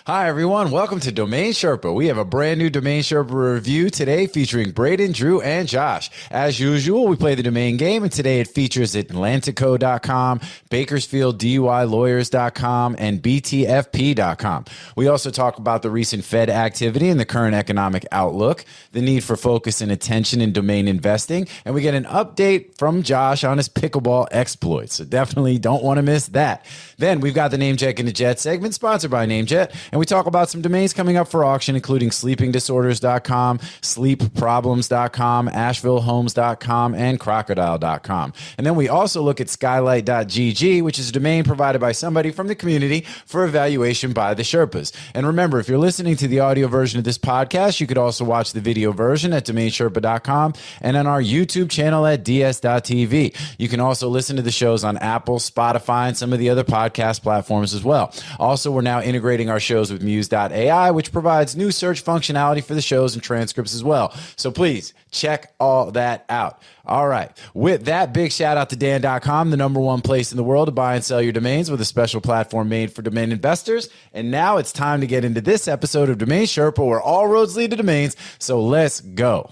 Hi, everyone. Welcome to Domain Sherpa. We have a brand new Domain Sherpa review today featuring Braden, Drew, and Josh. As usual, we play the domain game, and today it features Atlantico.com, BakersfieldDUIlawyers.com, and BTFP.com. We also talk about the recent Fed activity and the current economic outlook, the need for focus and attention in domain investing, and we get an update from Josh on his pickleball exploits. So definitely don't want to miss that. Then we've got the NameJetGonnaJet segment sponsored by NameJet. And we talk about some domains coming up for auction, including sleepingdisorders.com, sleepproblems.com, ashevillehomes.com, and crocodile.com. And then we also look at skylight.gg, which is a domain provided by somebody from the community for evaluation by the Sherpas. And remember, if you're listening to the audio version of this podcast, you could also watch the video version at DomainSherpa.com and on our YouTube channel at ds.tv. You can also listen to the shows on Apple, Spotify, and some of the other podcast platforms as well. Also, we're now integrating our shows with Muse.ai, which provides new search functionality for the shows and transcripts as well. So please check all that out. All right. With that, big shout out to Dan.com, the #1 place in the world to buy and sell your domains with a special platform made for domain investors. And now it's time to get into this episode of Domain Sherpa, where all roads lead to domains. So let's go.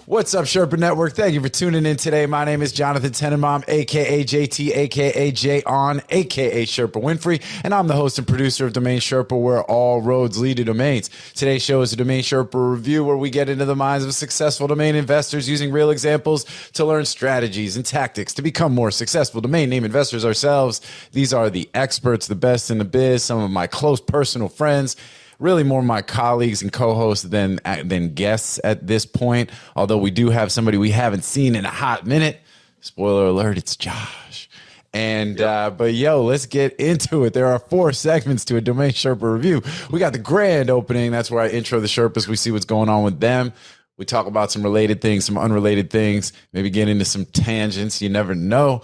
What's up, Sherpa Network? Thank you for tuning in today. My name is Jonathan Tenenbaum, a.k.a. JT, a.k.a. J-On, a.k.a. Sherpa Winfrey, and I'm the host and producer of Domain Sherpa, where all roads lead to domains. Today's show is a Domain Sherpa review where we get into the minds of successful domain investors using real examples to learn strategies and tactics to become more successful domain name investors ourselves. These are the experts, the best in the biz, some of my close personal friends, really more my colleagues and co-hosts than guests at this point, although we do have somebody we haven't seen in a hot minute. Spoiler alert, it's Josh. And but let's get into it. There are 4 segments to a Domain Sherpa review. We got the grand opening. That's where I intro the Sherpas. We see what's going on with them. We talk about some related things, some unrelated things, maybe get into some tangents. You never know.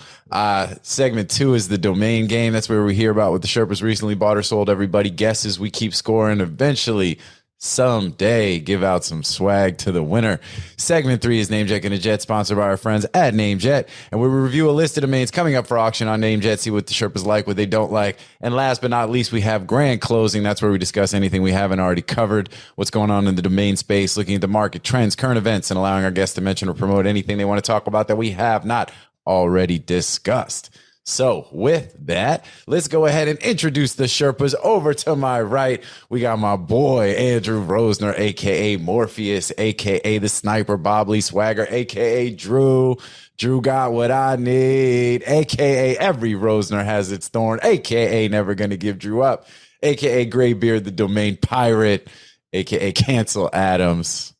Segment 2 is the domain game. That's where we hear about what the Sherpas recently bought or sold. Everybody guesses. We keep scoring. Eventually, someday, give out some swag to the winner. Segment 3 is NameJetGonnaJet, sponsored by our friends at NameJet. And we review a list of domains coming up for auction on NameJet, see what the Sherpas like, what they don't like. And last but not least, we have grand closing. That's where we discuss anything we haven't already covered, what's going on in the domain space, looking at the market trends, current events, and allowing our guests to mention or promote anything they want to talk about that we have not already discussed. So with that, let's go ahead and introduce the Sherpas. Over to my right, we got my boy, Andrew Rosner, a.k.a. Morpheus, a.k.a. the Sniper, Bob Lee Swagger, a.k.a. Drew. Drew got what I need, a.k.a. every Rosner has its thorn, a.k.a. never going to give Drew up, a.k.a. Graybeard, the domain pirate, a.k.a. Cancel Adams.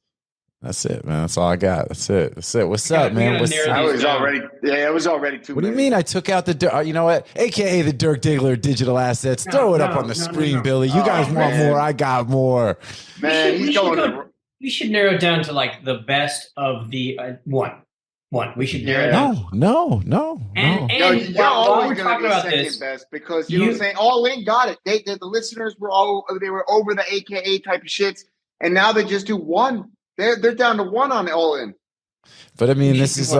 That's it, man. That's all I got. That's it. What's up, man? What's up? It was already too. What do you mean? I took out the, you know what? AKA the Dirk Diggler digital assets. Throw it up on the screen, Billy. You guys want more? I got more. Man, we should narrow it down to like the best of the one. We should narrow it down. No. And you're while always we're talking gonna about be this, second best because you know what I'm saying. All in got it. The listeners were over the AKA type of shits, and now they just do one. They're down to 1 on all in. But I mean, this is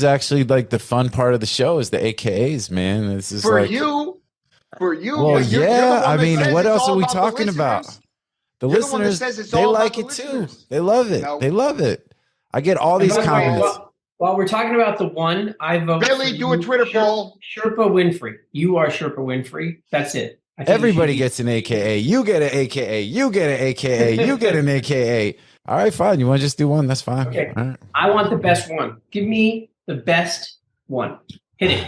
actually like the fun part of the show is the AKAs, man. This is for like you. Well, you're I mean, what else are we talking about? The listeners, they like it too. They love it. They love it. I get all these comments. While we're talking about the one, I vote Billy, do a Twitter poll. Sherpa Winfrey. You are Sherpa Winfrey. That's it. Everybody gets an AKA. You get an AKA. You get an AKA. You get an AKA. All right, fine. You want to just do one? That's fine. Okay. All right. I want the best one. Give me the best one. Hit it.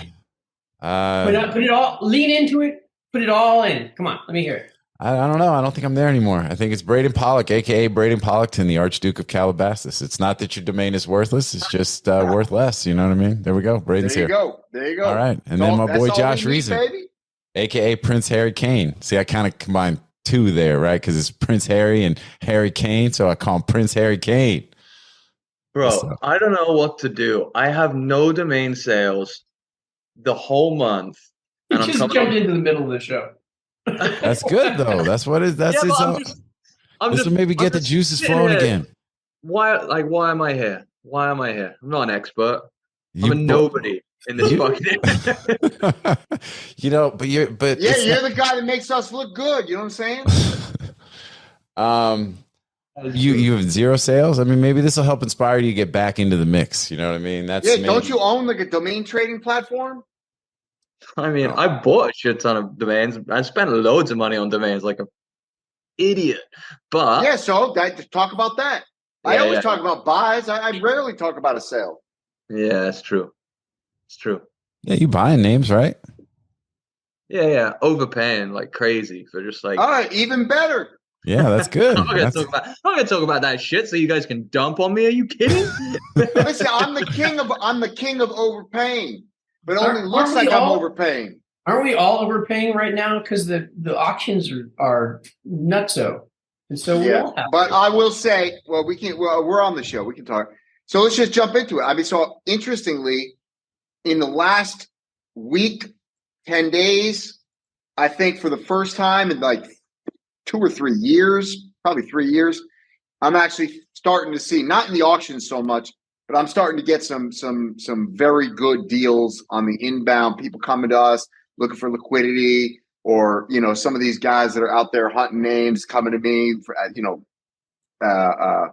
Put it all. Lean into it. Put it all in. Come on. Let me hear it. I don't know. I don't think I'm there anymore. I think it's Braden Pollock, a.k.a. Braden Pollockton, the Archduke of Calabasas. It's not that your domain is worthless. It's just worth less. You know what I mean? There we go. Braden's here. There you go. All right. And then my boy Josh Reason, a.k.a. Prince Harry Kane. See, I kind of combined 2 there, right? Because it's Prince Harry and Harry Kane. So I call him Prince Harry Kane. Bro, I don't know what to do. I have no domain sales the whole month. You just jumped into the middle of the show. That's good though. That's what it. That's this will maybe get the juices flowing again. Why am I here? Why am I here? I'm not an expert. I'm a nobody in this fucking. You know, but you're the guy that makes us look good. You know what I'm saying? You have zero sales. I mean, maybe this will help inspire you to get back into the mix. You know what I mean? Don't you own like a domain trading platform? I mean, I bought a shit ton of domains. I spent loads of money on domains like an idiot. But yeah, so talk about that. I always talk about buys. I rarely talk about a sale. Yeah, it's true. It's true. Yeah, you buying names, right? Yeah. Overpaying like crazy for just like. All right, even better. Yeah, that's good. I'm not gonna talk about that shit so you guys can dump on me. Are you kidding? Listen, I'm the king of overpaying, but it only looks like I'm overpaying. Aren't we all overpaying right now? Because the auctions are nutso, and so we all have. But I will say, we're on the show. We can talk. So let's just jump into it. I mean, so interestingly, in the last week, 10 days, I think for the first time in like 2 or 3 years, probably 3 years, I'm actually starting to see, not in the auctions so much, but I'm starting to get some very good deals on the inbound. People coming to us looking for liquidity, or some of these guys that are out there hunting names coming to me for to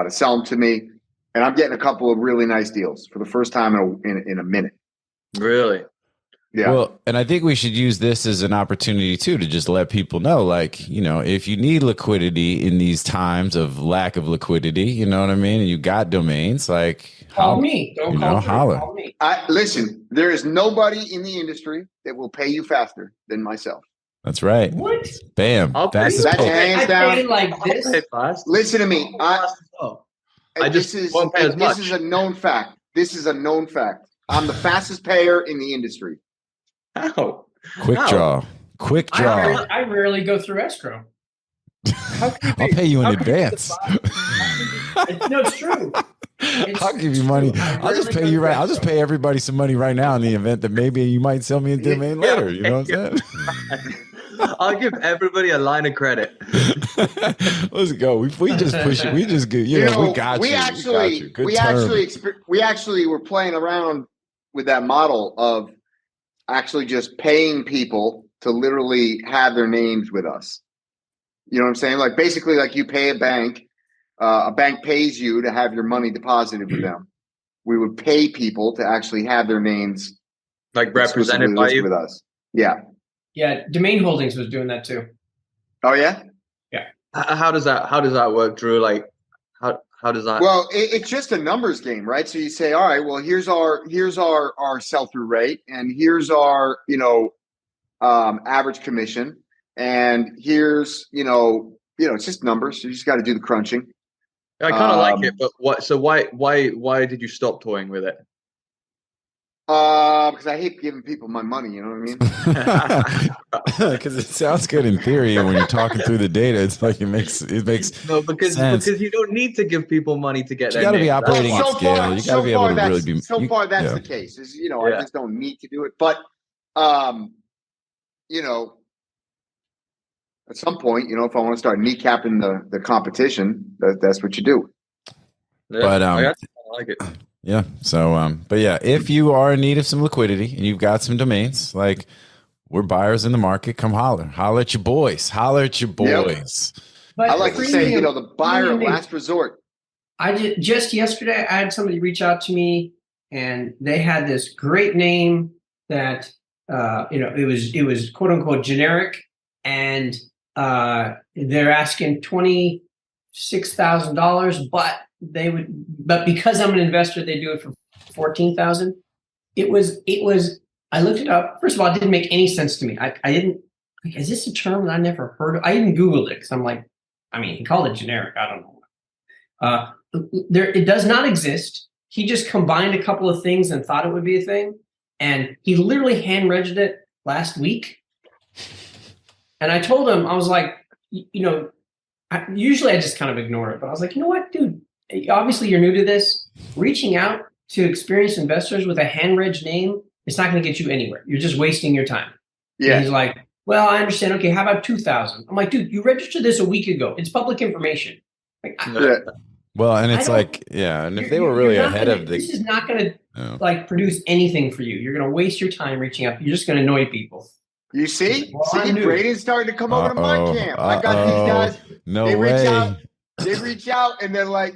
sell them to me, and I'm getting a couple of really nice deals for the first time in a minute. Really? Yeah. Well, and I think we should use this as an opportunity too to just let people know, like, if you need liquidity in these times of lack of liquidity, you know what I mean, and you got domains, like, call me. Don't call holler. Call me. Listen, there is nobody in the industry that will pay you faster than myself. That's right. What? Bam. That's hands down. Like this. Listen to me. This is a known fact. This is a known fact. I'm the fastest payer in the industry. How? Quick draw. I rarely go through escrow. I'll pay you in advance. No, it's true. I'll give you money. I'll just pay you right. I'll just pay everybody some money right now in the event that maybe you might sell me a domain later. You know what I'm saying? I'll give everybody a line of credit. Let's go. We just push it. We just give. We got you. We actually were playing around with that model of actually just paying people to literally have their names with us. You know what I'm saying? Like basically, like you pay a bank pays you to have your money deposited with them. We would pay people to actually have their names like represented by you with us. Yeah. Yeah. Domain Holdings was doing that too. Oh yeah. Yeah. How does that work, Drew? Like how does that? Well, it's just a numbers game, right? So you say, all right, well, here's our sell-through rate, and here's our average commission, and here's it's just numbers. So you just got to do the crunching. I kind of like it, but what? So why did you stop toying with it? Because I hate giving people my money. You know what I mean? Because it sounds good in theory, and when you're talking through the data, it's like it makes no because you don't need to give people money to get. You got to be operating at scale. You got to be able to really be. So far, that's the case. Is I just don't need to do it, but at some point, if I want to start kneecapping the competition, that's what you do. Yeah, but I like it. Yeah. So, but yeah, if you are in need of some liquidity and you've got some domains, like we're buyers in the market, come holler at your boys. Yep. But I like to say, the buyer of last resort. Just yesterday, I had somebody reach out to me, and they had this great name that it was quote unquote generic, and they're asking $26,000, but because I'm an investor, they do it for $14,000. It was. I looked it up. First of all, it didn't make any sense to me. I didn't. Like, is this a term that I never heard of? I even Googled it because I'm like, he called it generic. I don't know. It does not exist. He just combined a couple of things and thought it would be a thing, and he literally hand registered it last week. And I told him, I was like, usually I just kind of ignore it, but I was like, you know what, dude? obviously you're new to this. Reaching out to experienced investors with a hand-reg name, it's not going to get you anywhere. You're just wasting your time. Yeah. And he's like, well, I understand. Okay, how about 2,000? I'm like, dude, you registered this a week ago. It's public information. Like, Well, and it's like, yeah, and if they were really ahead of the, this is not going to like produce anything for you. You're going to waste your time reaching out. You're just going to annoy people. You see, Well, Braden's starting to come over to my camp. I got these guys. No they way. Reach out and they're like,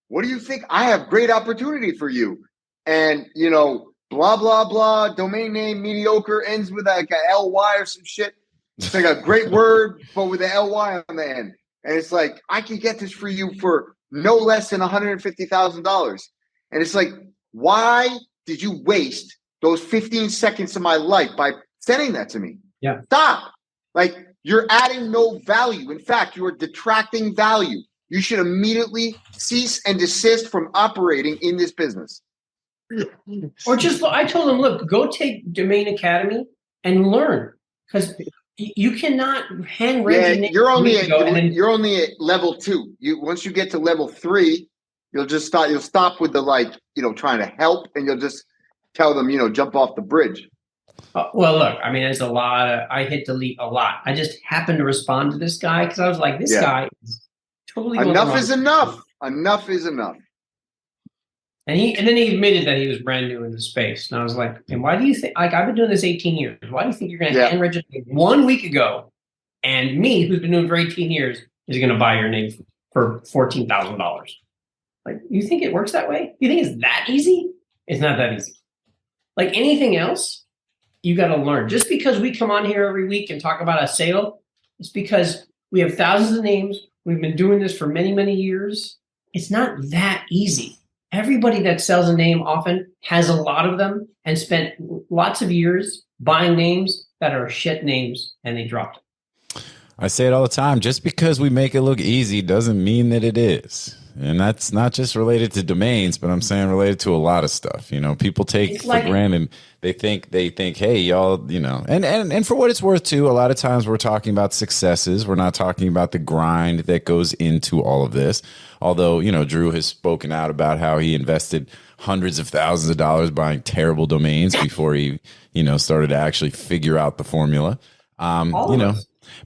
what do you think? I have great opportunity for you. And, blah, blah, blah, domain name mediocre ends with like a LY or some shit. It's like a great word, but with an LY on the end. And it's like, I can get this for you for no less than $150,000. And it's like, why did you waste those 15 seconds of my life by sending that to me? Yeah. Stop. Like, you're adding no value. In fact, you are detracting value. You should immediately cease and desist from operating in this business. Or just, I told him, look, go take Domain Academy and learn, because you cannot hand raise. Yeah, you're only at level 2. Once you get to level 3, you'll stop with the trying to help, and you'll just tell them, jump off the bridge. Well, look, I mean, there's a lot of, I hit delete a lot. I just happened to respond to this guy because I was like, this guy is totally enough is enough. Enough is enough. And then he admitted that he was brand new in the space. And I was like, and why do you think, like, I've been doing this 18 years. Why do you think you're going to hand register 1 week ago, and me, who's been doing it for 18 years, is going to buy your name for $14,000? Like, you think it works that way? You think it's that easy? It's not that easy. Like anything else, you got to learn. Just because we come on here every week and talk about a sale, it's because we have thousands of names. We've been doing this for many, many years. It's not that easy. Everybody that sells a name often has a lot of them and spent lots of years buying names that are shit names, and they dropped it. I say it all the time. Just because we make it look easy doesn't mean that it is. And that's not just related to domains, but I'm saying related to a lot of stuff. People take for granted. They think, hey, y'all, and for what it's worth too, a lot of times we're talking about successes. We're not talking about the grind that goes into all of this. Although, Drew has spoken out about how he invested hundreds of thousands of dollars buying terrible domains before he, started to actually figure out the formula.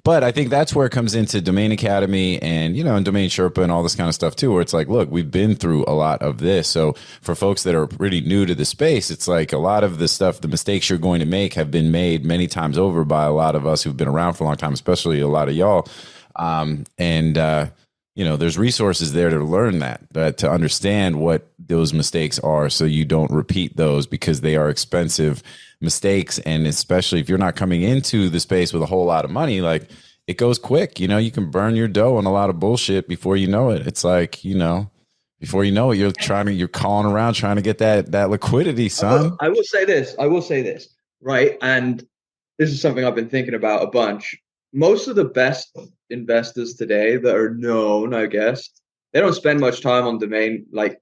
But I think that's where it comes into Domain Academy and, and DomainSherpa and all this kind of stuff too, where it's like, look, we've been through a lot of this. So for folks that are pretty new to the space, it's like a lot of the stuff, the mistakes you're going to make have been made many times over by a lot of us who've been around for a long time, especially a lot of y'all. There's resources there to learn that to understand what those mistakes are so you don't repeat those, because they are expensive mistakes. And especially if you're not coming into the space with a whole lot of money, like, it goes quick. You can burn your dough on a lot of bullshit before you know it. It's like, before you know it, you're calling around trying to get that liquidity, son. I will say this, right? And this is something I've been thinking about a bunch. Most of the best investors today that are known, I guess, they don't spend much time on domain, like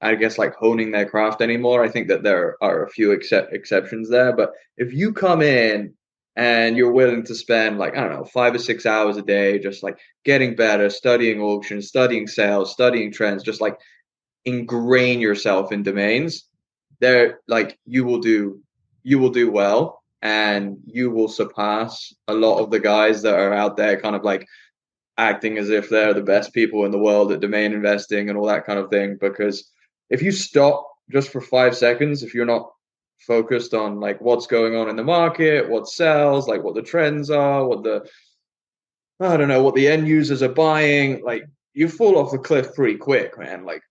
honing their craft anymore. I think that there are a few exceptions there. But if you come in and you're willing to spend 5 or 6 hours a day, just like getting better, studying auctions, studying sales, studying trends, just like ingrain yourself in domains, there, like, you will do well, and you will surpass a lot of the guys that are out there kind of like acting as if they're the best people in the world at domain investing and all that kind of thing. Because if you stop just for 5 seconds, if you're not focused on like what's going on in the market, what sells, like what the trends are, what the end users are buying, like, you fall off the cliff pretty quick, man. Like,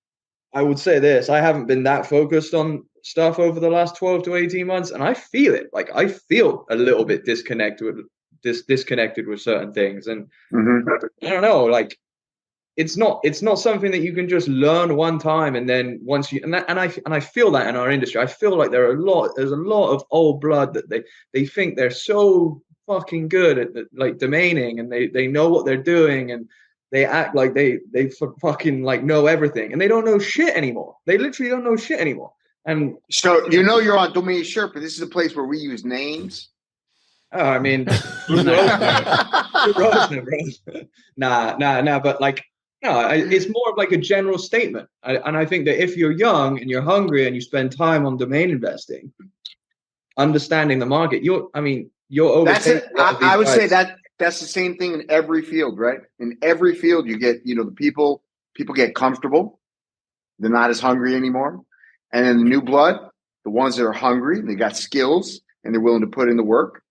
I would say this, I haven't been that focused on stuff over the last 12 to 18 months, and I feel it. Like, I feel a little bit disconnected with certain things. And I don't know, like, it's not something that you can just learn one time and then once you, and I feel that in our industry. I feel like there's a lot of old blood that they think they're so fucking good at like domaining, and they know what they're doing, and they act like they fucking like know everything, and they don't know shit anymore. They literally don't know shit anymore. And so you're on DomainSherpa. This is a place where we use names. Oh, I mean, nah, but like, No, it's more of like a general statement. And I think that if you're young and you're hungry and you spend time on domain investing, understanding the market, you're That's it. overtaking a lot of these I would say guys. that's the same thing in every field, right? In every field, you get, the people get comfortable. They're not as hungry anymore. And then the new blood, the ones that are hungry, they got skills and they're willing to put in the work.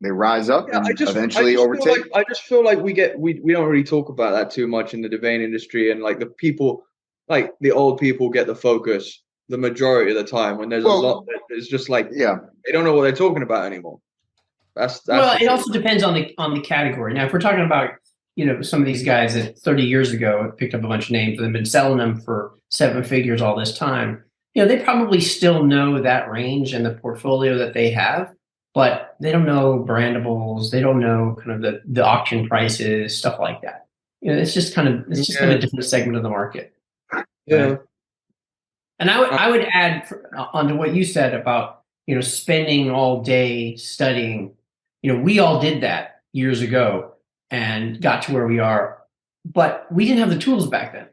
They rise up and eventually overtake. I just feel like we don't really talk about that too much in the domain industry, and like the people, like the old people, get the focus the majority of the time when there's a lot that is just like they don't know what they're talking about anymore. That's well, it also depends on the category. Now, if we're talking about some of these guys that 30 years ago picked up a bunch of names and have been selling them for 7 figures all this time, they probably still know that range and the portfolio that they have, but they don't know brandables. They don't know kind of the auction prices, stuff like that. It's just kind of a different segment of the market. Yeah. And I would add onto what you said about spending all day studying. We all did that years ago and got to where we are, but we didn't have the tools back then.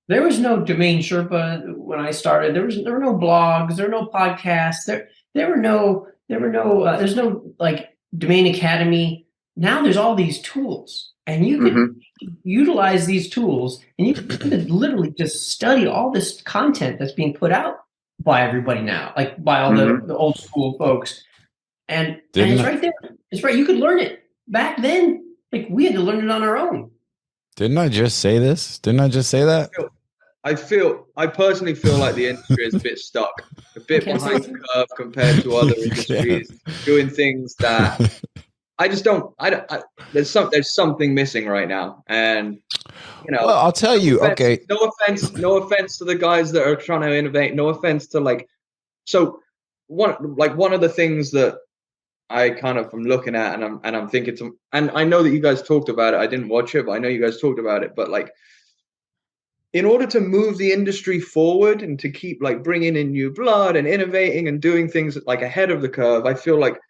There was no Domain Sherpa when I started. There were no blogs. There were no podcasts. There's no like Domain Academy. Now there's all these tools, and you can utilize these tools, and you can literally just study all this content that's being put out by everybody now, like by all the old school folks. And it's right there. It's right. You could learn it. Back then, like we had to learn it on our own. Didn't I just say this? Didn't I just say that? I personally feel like the industry is a bit stuck, a bit behind the curve compared to other industries, doing things that I just don't. There's something missing right now, and Well, I'll tell you. Okay. No offense to the guys that are trying to innovate. No offense to one of the things that I kind of am looking at, and I'm thinking and I know that you guys talked about it. I didn't watch it, but I know you guys talked about it. But like, in order to move the industry forward and to keep like bringing in new blood and innovating and doing things like ahead of the curve, I feel like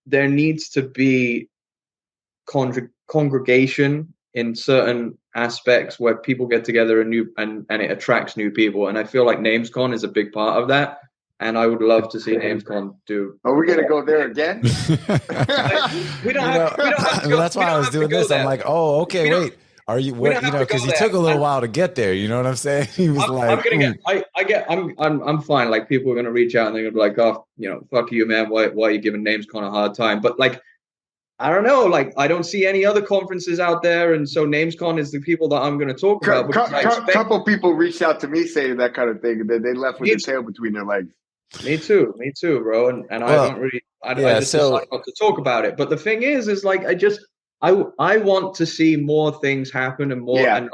there needs to be congregation in certain aspects where people get together and it attracts new people. And I feel like NamesCon is a big part of that. And I would love to see NamesCon do. Are we gonna go there again? We don't have to go. That's why I was doing this. I'm like, oh, okay, wait. Are you? Because he took a little while to get there. You know what I'm saying? He was I'm fine. Like people are gonna reach out and they're gonna be like, oh, fuck you, man. Why are you giving NamesCon a hard time? But like, I don't know. Like, I don't see any other conferences out there, and so NamesCon is the people that I'm going to talk about. A couple people reached out to me saying that kind of thing, and then they left with their tail between their legs. Me too, bro. And I just decided not to talk about it. But the thing is like I want to see more things happen and more, and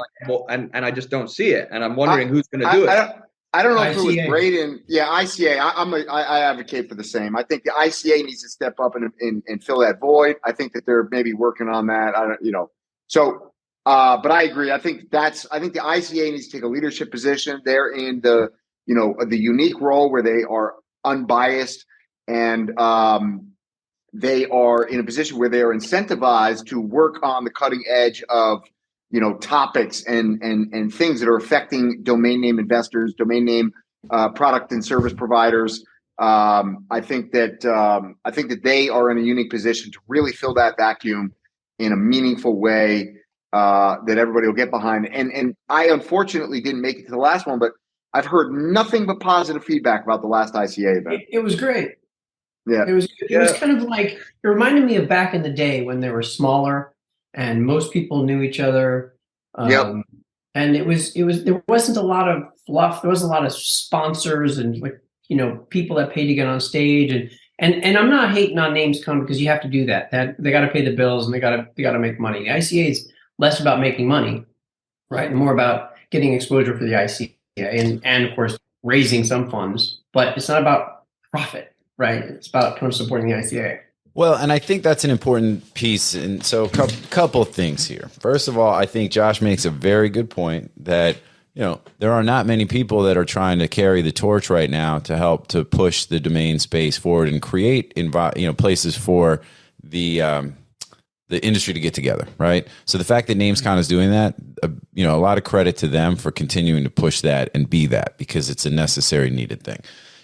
I just don't see it. And I'm wondering who's going to do it. I don't know if it was Braden. Yeah, ICA. I advocate for the same. I think the ICA needs to step up and fill that void. I think that they're maybe working on that. So, but I agree. I think the ICA needs to take a leadership position. They're in the unique role where they are unbiased and they are in a position where they are incentivized to work on the cutting edge of topics and things that are affecting domain name investors, domain name product and service providers. I think that they are in a unique position to really fill that vacuum in a meaningful way that everybody will get behind. And I unfortunately didn't make it to the last one, but I've heard nothing but positive feedback about the last ICA event. It was great. Yeah, it was kind of like, it reminded me of back in the day when they were smaller and most people knew each other. And there wasn't a lot of fluff. There wasn't a lot of sponsors and people that paid to get on stage. And I'm not hating on NamesCon because you have to do that. They got to pay the bills and they got to make money. The ICA is less about making money, right, and more about getting exposure for the ICA and of course raising some funds. But it's not about profit, right? It's about kind of supporting the ICA. Well, and I think that's an important piece. And so a couple of things here. First of all, I think Josh makes a very good point that, there are not many people that are trying to carry the torch right now to help to push the domain space forward and create, places for the the industry to get together, right? So the fact that NamesCon is doing that, a lot of credit to them for continuing to push that and be that, because it's a necessary, needed thing.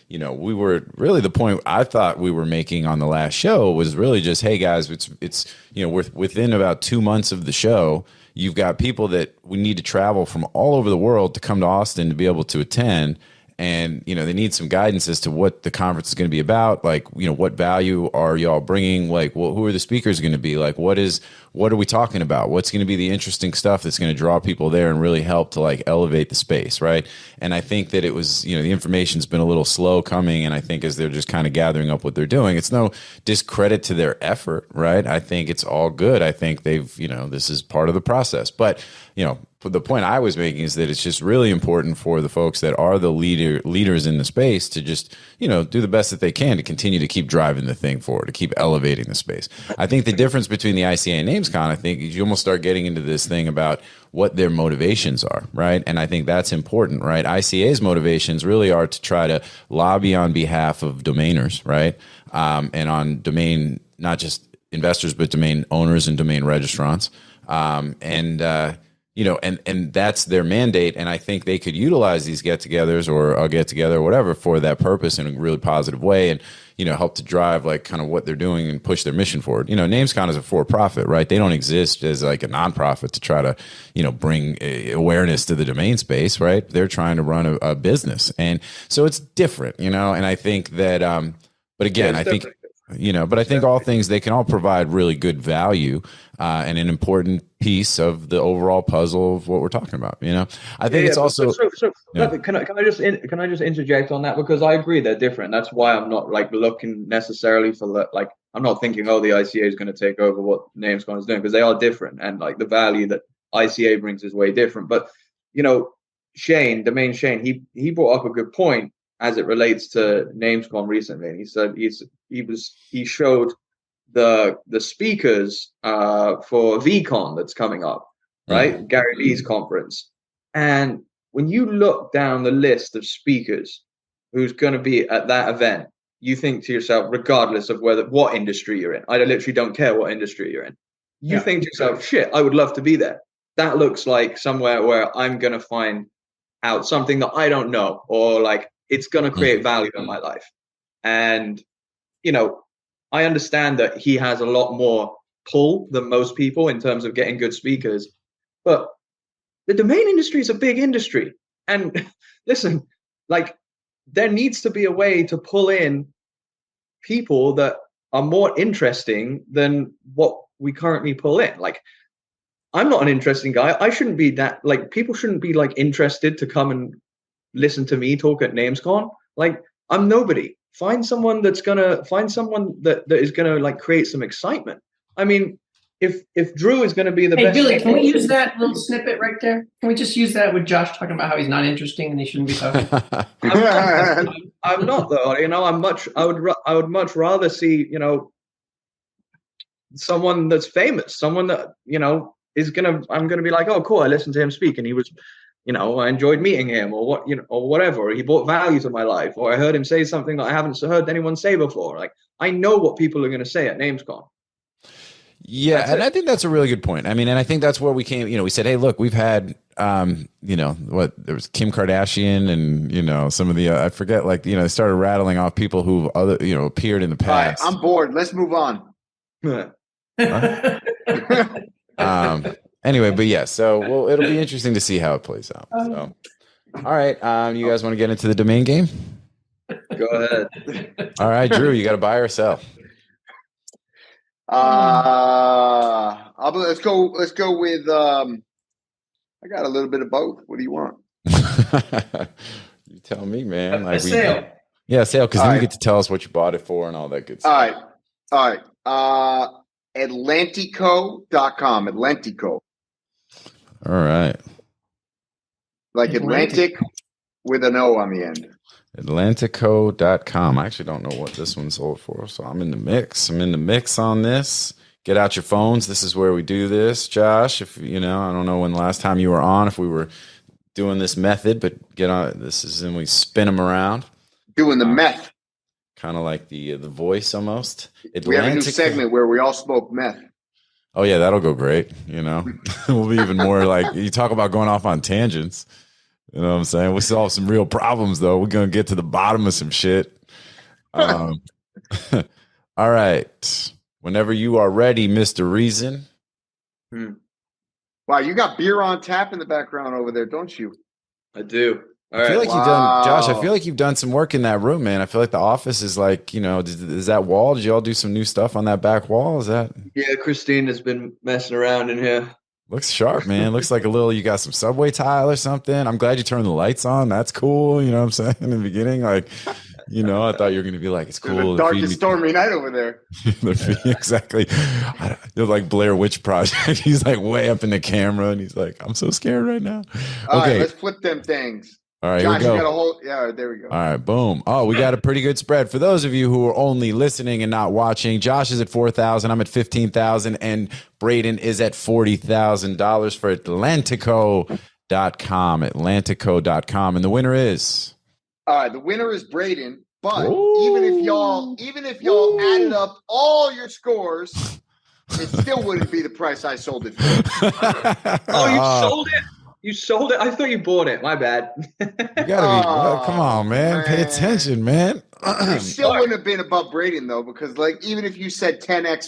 We were really, the point I thought we were making on the last show was really just, hey guys, it's within about 2 months of the show, you've got people that we need to travel from all over the world to come to Austin to be able to attend. And, they need some guidance as to what the conference is going to be about. Like, what value are y'all bringing? Like, who are the speakers going to be? Like, what are we talking about? What's going to be the interesting stuff that's going to draw people there and really help to like elevate the space, right? And I think that it was, the information's been a little slow coming. And I think as they're just kind of gathering up what they're doing, it's no discredit to their effort, right? I think it's all good. I think they've, this is part of the process. But, the point I was making is that it's just really important for the folks that are the leaders in the space to just, do the best that they can to continue to keep driving the thing forward, to keep elevating the space. I think the difference between the ICA and NamesCon, I think, is you almost start getting into this thing about what their motivations are, right? And I think that's important, right? ICA's motivations really are to try to lobby on behalf of domainers, right? And on domain, not just investors, but domain owners and domain registrants. And that's their mandate. And I think they could utilize these get-togethers or a get-together or whatever for that purpose in a really positive way and, help to drive like kind of what they're doing and push their mission forward. NamesCon is a for-profit, right? They don't exist as like a nonprofit to try to, bring awareness to the domain space, right? They're trying to run a business. And so it's different, and I think that, but again, I think, but I think all things, they can all provide really good value and an important piece of the overall puzzle of what we're talking about. I think it's also. Can I just interject on that, because I agree they're different. That's why I'm not like looking necessarily for like I'm not thinking the ICA is going to take over what NamesCon is doing, because they are different and like the value that ICA brings is way different. But Shane, he brought up a good point as it relates to NamesCon recently, and he said he showed the speakers for VCon that's coming up, right? Gary Lee's conference. And when you look down the list of speakers who's going to be at that event, you think to yourself, regardless of what industry you're in, I literally don't care what industry you're in, you think to yourself, shit, I would love to be there. That looks like somewhere where I'm going to find out something that I don't know, or like it's going to create value in my life. And, I understand that he has a lot more pull than most people in terms of getting good speakers, but the domain industry is a big industry. And listen, like there needs to be a way to pull in people that are more interesting than what we currently pull in. Like, I'm not an interesting guy. I shouldn't be that, like, people shouldn't be like interested to come and listen to me talk at NamesCon. Like, I'm nobody. Find someone that is gonna like create some excitement. I mean, if Drew is gonna be the best. Hey Billy, can we use that little snippet right there? Can we just use that with Josh talking about how he's not interesting and he shouldn't be talking? I'm not though. I would much rather see, someone that's famous, someone that, I'm gonna be like, oh cool, I listened to him speak and he was, I enjoyed meeting him, or or whatever. Or he brought value to my life, or I heard him say something that I haven't heard anyone say before. Like, I know what people are going to say at NamesCon. Yeah, and I think that's a really good point. I mean, and I think that's where we came. We said, hey, look, we've had, there was Kim Kardashian, and some of the I forget, like they started rattling off people who appeared in the past. All right, I'm bored. Let's move on. Anyway, but yeah, so it'll be interesting to see how it plays out. So, all right, you guys want to get into the domain game? Go ahead. All right, Drew, you got to buy or sell? Let's go with. I got a little bit of both. What do you want? You tell me, man. Like sale. Yeah, sale, because then you get to tell us what you bought it for and all that good stuff. All right. Atlantico.com. Atlantico. All right. Like Atlantic with an O on the end. Atlantico.com. I actually don't know what this one sold for, so I'm in the mix. On this. Get out your phones. This is where we do this, Josh. If I don't know when the last time you were on, if we were doing this method, but get on. This is when we spin them around. Doing the meth. Kind of like the voice almost. We have a new segment where we all smoke meth. Oh yeah, that'll go great. You know, we'll be even more like you talk about going off on tangents. You know what I'm saying? We solve some real problems though. We're gonna get to the bottom of some shit. All right. Whenever you are ready, Mr. Reason. Wow, you got beer on tap in the background over there, don't you? I do. All I feel right. like you've done, Josh. I feel like you've done some work in that room, man. I feel like the office is like, you know, is that wall? Did you all do some new stuff on that back wall? Is that? Yeah, Christine has been messing around in here. Looks sharp, man. Looks like a little, you got some subway tile or something. I'm glad you turned the lights on. That's cool. You know what I'm saying? In the beginning, like, you know, I thought you were going to be like, it's cool. The darkest stormy night over there. Exactly. They're like Blair Witch Project. He's like way up in the camera and he's like, I'm so scared right now. All Okay. right, let's flip them things. All right, Josh, here we you go. got a whole, yeah, there we go. All right, boom. Oh, we got a pretty good spread. For those of you who are only listening and not watching, Josh is at 4,000. I'm at 15,000, and Braden is at $40,000 for Atlantico.com. Atlantico.com, and the winner is. All right, the winner is Braden. But Ooh. even if y'all added up all your scores, it still wouldn't be the price I sold it for. Oh, you sold it? You sold it? I thought you bought it. My bad. You gotta be. Come on, man. Pay attention, man. It still wouldn't have been above Braden though, because like even if you said 10x,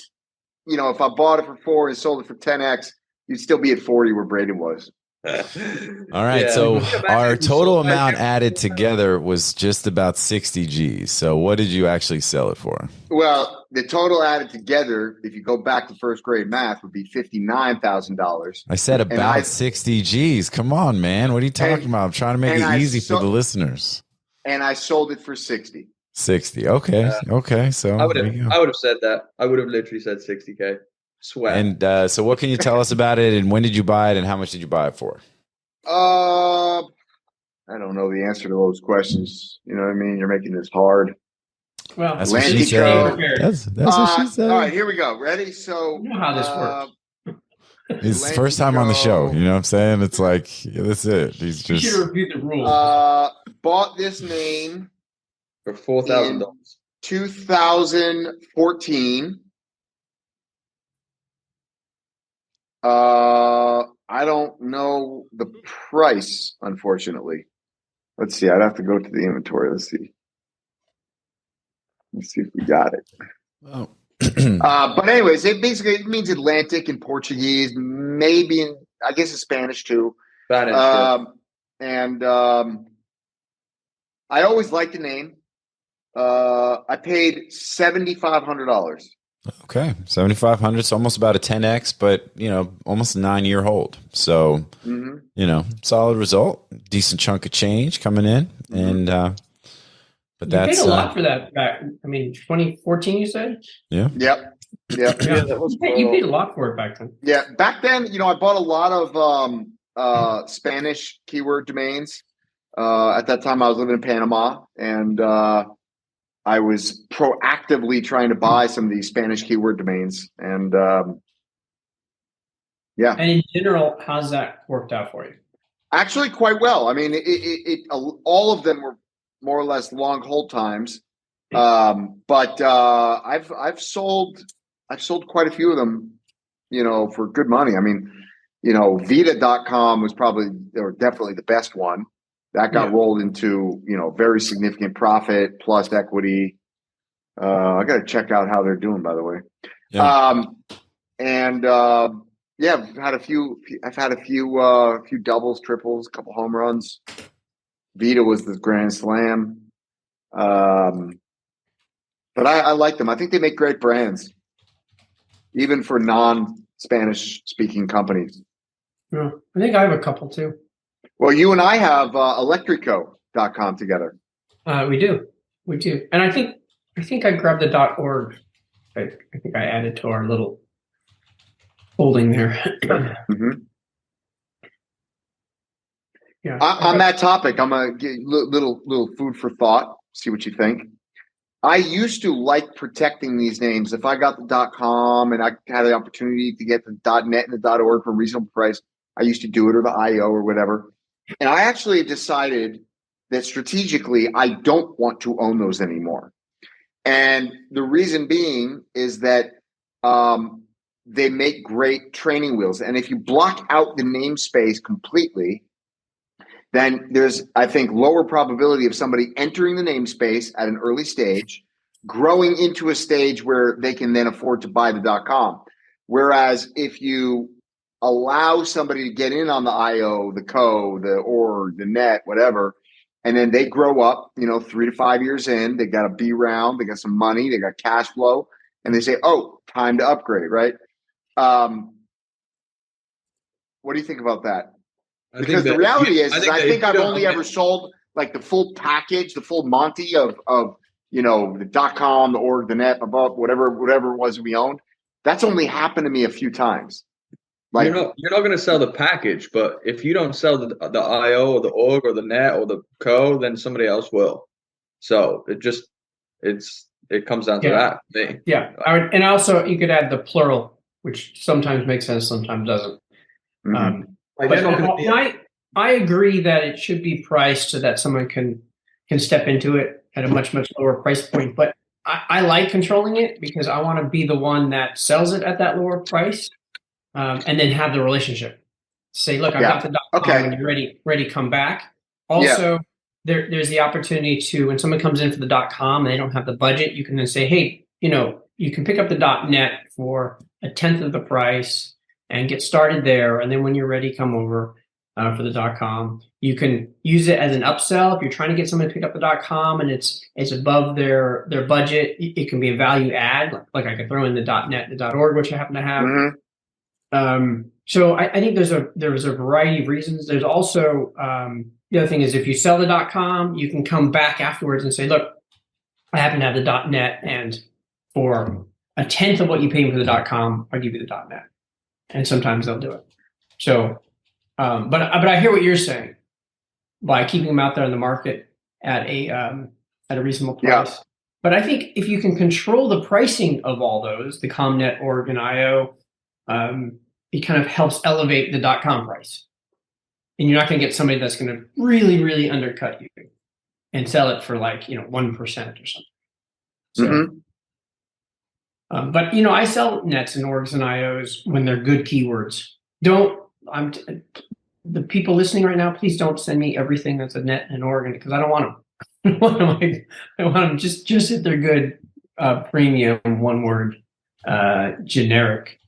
you know, if I bought it for 4 and sold it for 10x, you'd still be at 40 where Braden was. All right, Yeah. so our total amount added together was just about 60 G's. So what did you actually sell it for? Well, the total added together, if you go back to first grade math, would be $59,000. I said about 60 G's. Come on, man. What are you talking about? I'm trying to make it easy for the listeners. And I sold it for 60. 60. Okay. Okay. So I would have said that. I would have literally said 60K. Swear. And so what can you tell us about it, and when did you buy it, and how much did you buy it for? I don't know the answer to those questions. You know what I mean? You're making this hard. Well, That's what she said. That's what she said. All right, here we go. Ready? So you know how this works. It's the first time on the show. You know what I'm saying? It's like, yeah, that's it. He's You just should review the rules. bought this name For $4,000. 2014. I don't know the price, unfortunately. Let's see. I'd have to go to the inventory. Let's see. Let's see if we got it. oh. But anyways, it means Atlantic in Portuguese, maybe in, I guess, in Spanish too. Spanish. And I always liked the name. I paid $7,500. Okay, 7,500. So almost about a 10x, but you know, almost a 9-year hold. So you know, solid result, decent chunk of change coming in, and but You that's paid a lot for that back. I mean, 2014, you said? Yep. Yeah, you paid a lot for it back then. Yeah, back then, you know, I bought a lot of Spanish keyword domains. At that time, I was living in Panama, and I was proactively trying to buy some of these Spanish keyword domains. And yeah. And in general, how's that worked out for you? Actually, quite well. I mean, all of them were more or less long hold times, but I've sold quite a few of them, you know, for good money. I mean, you know, Vita.com was definitely the best one. That got rolled into, you know, very significant profit plus equity. I got to check out how they're doing, by the way. Yeah. Yeah, I've had a few doubles, triples, a couple home runs. Vita was the grand slam. But I like them. I think they make great brands, even for non-Spanish speaking companies. Yeah, I think I have a couple too. Well, you and I have Electrico.com together. We do. And I think I grabbed the .org. I think I added to our little holding there. Yeah. On that topic, I'm gonna get little food for thought. See what you think. I used to like protecting these names. If I got the .com and I had the opportunity to get the .net and the .org for a reasonable price, I used to do it, or the IO or whatever. And I actually decided that strategically, I don't want to own those anymore. And the reason being is that they make great training wheels. And if you block out the namespace completely, then there's, I think, lower probability of somebody entering the namespace at an early stage, growing into a stage where they can then afford to buy the .com. Whereas if you allow somebody to get in on the IO, the co, the org, the net, whatever, and then they grow up, 3 to 5 years in, they got a B round, they got some money, they got cash flow, and they say, oh, time to upgrade, right? What do you think about that? Because the reality is I think I've only ever sold like the full package, the full Monty of the .com, the org, the net, above, whatever it was we owned. That's only happened to me a few times. Like you're not going to sell the package, but if you don't sell the IO or the org or the net or the co, then somebody else will. So it comes down to that. Yeah, and also you could add the plural, which sometimes makes sense, sometimes doesn't. Mm-hmm. But I agree that it should be priced so that someone can step into it at a much, much lower price point. But I like controlling it because I want to be the one that sells it at that lower price, and then have the relationship. Say, look, I got the .com. When you're ready, come back. Also, there's the opportunity to, when someone comes in for the .com and they don't have the budget, you can then say, hey, you can pick up the .net for 1/10 of the price and get started there. And then when you're ready, come over for the .com. You can use it as an upsell. If you're trying to get someone to pick up the .com and it's above their budget, it can be a value add. Like I could throw in the .net, the .org, which I happen to have. Mm-hmm. So I think there's a variety of reasons. There's also the other thing is if you sell the .com, you can come back afterwards and say, look, I happen to have the .net, and for 1/10 of what you paid for the .com, I'll give you the .net. And sometimes they'll do it. So, but I hear what you're saying by keeping them out there in the market at a reasonable price. Yeah. But I think if you can control the pricing of all those, the ComNet, org, and IO, it kind of helps elevate the .com price. And you're not going to get somebody that's going to really, really undercut you and sell it for 1% or something. So, mm-hmm. But I sell nets and orgs and IOs when they're good keywords. The people listening right now, please don't send me everything that's a net and org, because I don't want them. I want them just if they're good premium one word generic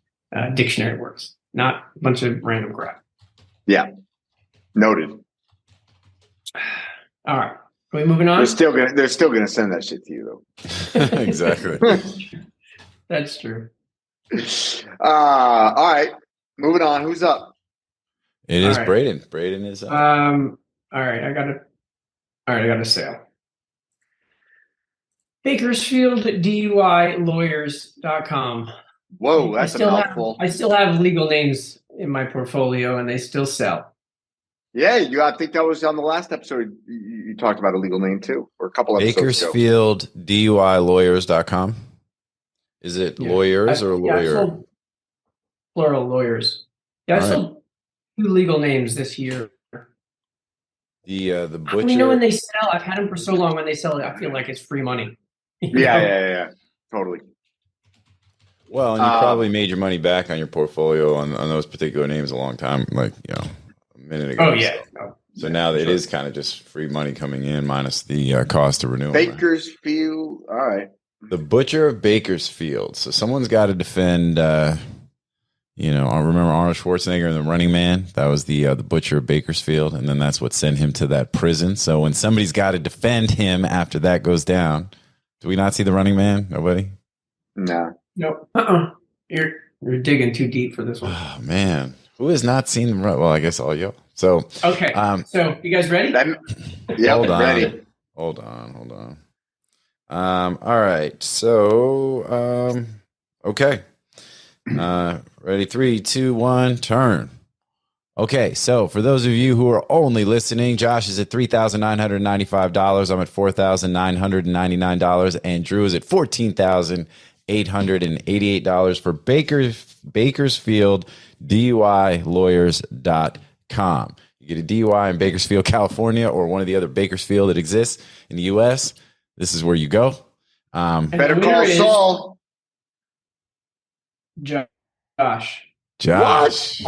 dictionary words, not a bunch of random crap. Yeah, noted. All right, are we moving on? They're still gonna send that shit to you though. Exactly. That's true. All right, moving on. Who's up? It is Braden. Braden is up. All right, I got a sale. BakersfieldDUILawyers.com. Whoa, that's a mouthful. I still have legal names in my portfolio, and they still sell. Yeah, I think that was on the last episode. You talked about a legal name too, or a couple episodes ago. BakersfieldDUILawyers.com. Is it lawyers or lawyer? Yeah, I sold plural lawyers. Yeah, I sold 2 legal names this year. The butcher. When they sell, I've had them for so long. When they sell it, I feel like it's free money. Yeah, totally. Well, and you probably made your money back on your portfolio on those particular names a long time, a minute ago. Oh yeah. So now that it is kind of just free money coming in minus the cost of renewal. Bakersfield. All right. The Butcher of Bakersfield. So someone's got to defend. I remember Arnold Schwarzenegger in The Running Man. That was the Butcher of Bakersfield, and then that's what sent him to that prison. So when somebody's got to defend him after that goes down, do we not see The Running Man? Nobody. No. Nope. You're digging too deep for this one. Oh man, who has not seen them? Well, I guess all y'all. So okay. So you guys ready? Yeah, ready. Hold on. All right. So okay. Ready? 3, 2, 1, turn. Okay, so for those of you who are only listening, Josh is at $3,995. I'm at $4,999, and Drew is at $14,888 for BakersfieldDUILawyers.com. You get a DUI in Bakersfield, California, or one of the other Bakersfield that exists in the U.S. This is where you go. Better call Saul. Josh. Josh.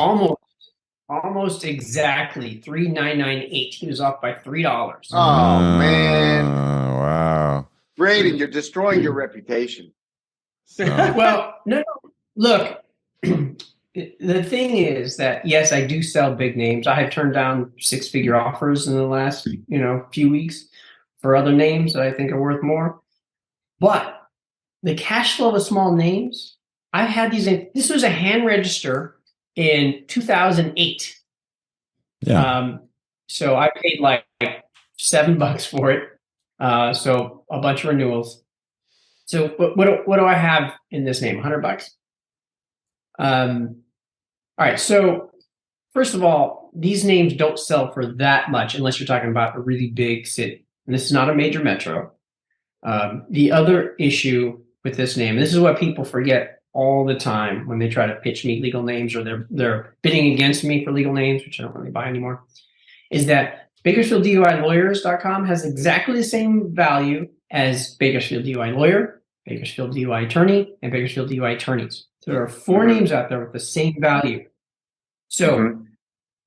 Almost exactly 3,998. He was off by $3. Oh man, Wow. Braden, you're destroying your reputation. Well, no. Look, the thing is that yes, I do sell big names. I have turned down 6-figure offers in the last few weeks for other names that I think are worth more. But the cash flow of small names, I've had these. This was a hand register in 2008. Yeah. So I paid like $7 for it. So a bunch of renewals. So what do I have in this name? $100. All right. So first of all, these names don't sell for that much unless you're talking about a really big city. And this is not a major metro. The other issue with this name, and this is what people forget all the time when they try to pitch me legal names or they're bidding against me for legal names, which I don't really buy anymore, is that BakersfieldDUILawyers.com has exactly the same value as Bakersfield DUI Lawyer, Bakersfield DUI Attorney, and Bakersfield DUI Attorneys. So there are 4 names out there with the same value. So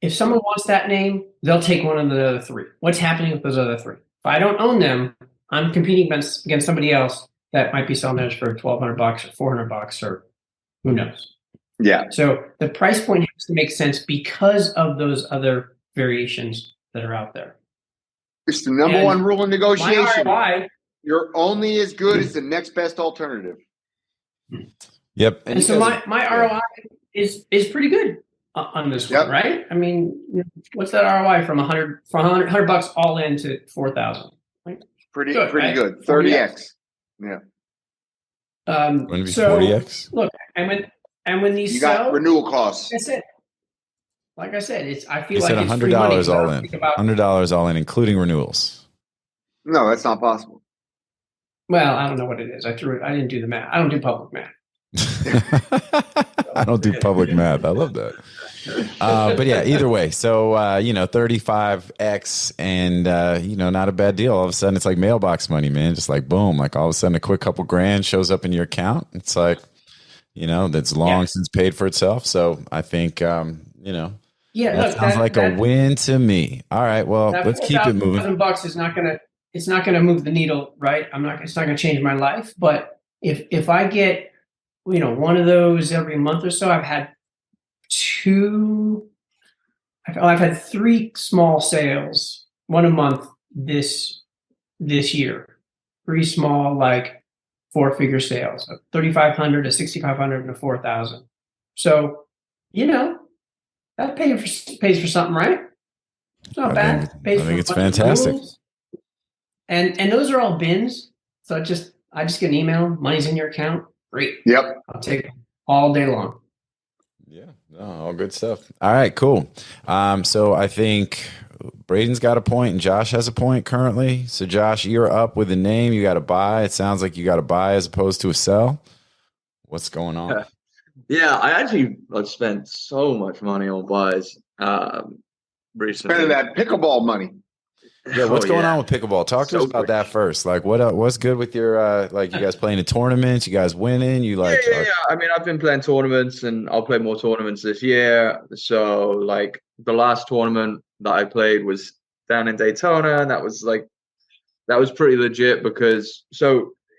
if someone wants that name, they'll take one of the other 3. What's happening with those other 3? If I don't own them, I'm competing against somebody else that might be selling theirs for $1,200 or $400 or who knows. Yeah. So the price point has to make sense because of those other variations that are out there. It's the number one rule in negotiation. My ROI, You're only as good as the next best alternative. Yep. and so my ROI is pretty good on this one, right? I mean, what's that ROI from $100 all in to 4,000? Pretty Good, right? good. 30x. Yeah. Wouldn't it be So 40x? look, and when these You sell, got renewal costs. like I said, I feel You like said it's free money. $100 all in. $100 all in, including renewals. No, that's not possible. Well, I don't know what it is. I didn't do the math. I don't do public math. I don't do public math. I love that. But yeah, either way. So, 35x and, not a bad deal. All of a sudden it's like mailbox money, man. Just like, boom, like all of a sudden a quick couple grand shows up in your account. It's like, that's long since paid for itself. So I think, that sounds like a win to me. All right. Well, let's keep it moving. $1,000 is not going to move the needle, right? It's not going to change my life. But if I get, one of those every month or so, I've had 3 small sales, 1 a month this year. 3 small, like 4-figure sales, 3,500 to 6,500 and a 4,000. So, that pays for something, right? It's not bad. I think it's fantastic. And those are all bins. So I just get an email. Money's in your account. Great. Yep. I'll take it all day long. Yeah. No, all good stuff. All right, cool. So I think Braden's got a point and Josh has a point currently. So Josh, you're up with a name. You got to buy. It sounds like you got to buy as opposed to a sell. What's going on? Yeah, I actually spent so much money on buys recently. Spending that pickleball money. Yeah, what's going on with pickleball? Talk to us about that first. Like, what's good with your you guys playing in tournaments? You guys winning? You like? Yeah. I mean, I've been playing tournaments, and I'll play more tournaments this year. So, like, the last tournament that I played was down in Daytona, and that was pretty legit because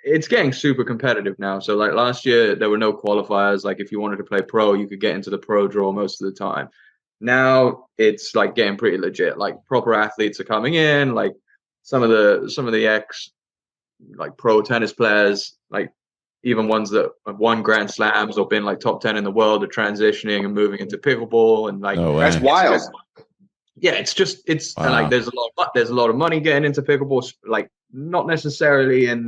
it's getting super competitive now. So, like, last year there were no qualifiers. Like, if you wanted to play pro, you could get into the pro draw most of the time. Now it's like getting pretty legit. Like proper athletes are coming in. Like some of the ex like pro tennis players, like even ones that have won Grand Slams or been like top 10 in the world, are transitioning and moving into pickleball. And like that's wild. It's wow. like there's a lot of money getting into pickleball. Like not necessarily in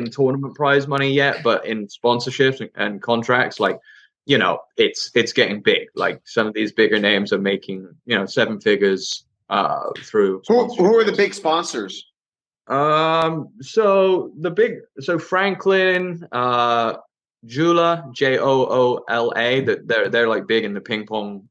tournament prize money yet, but in sponsorships and contracts. Like, it's getting big. Like some of these bigger names are making, 7 figures through. Who are the big sponsors? So Franklin, Joola, Joola, that they're like big in the ping pong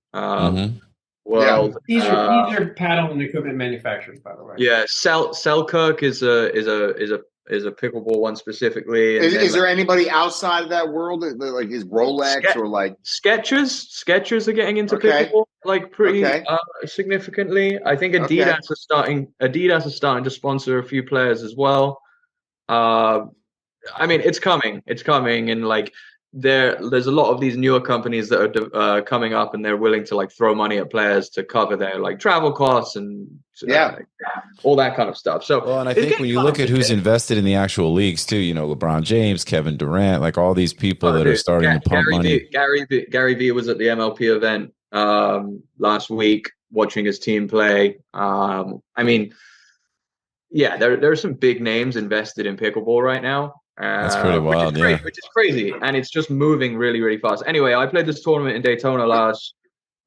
world. Yeah. These are paddle and equipment manufacturers, by the way. Yeah, Selkirk is a is a pickleball one specifically. And is there anybody outside of that world like is Rolex or like Skechers are getting into pickleball like pretty significantly. I think Adidas are starting to sponsor a few players as well. I mean, it's coming, and like there's a lot of these newer companies that are coming up, and they're willing to like throw money at players to cover their like travel costs and all that kind of stuff. So, well, and I think when you look at who's invested in the actual leagues too, you know, LeBron James, Kevin Durant, like all these people that are starting to pump money. Gary V was at the MLP event last week, watching his team play. I mean, yeah, there are some big names invested in pickleball right now. That's pretty wild, which is crazy, and it's just moving really, really fast. Anyway, I played this tournament in Daytona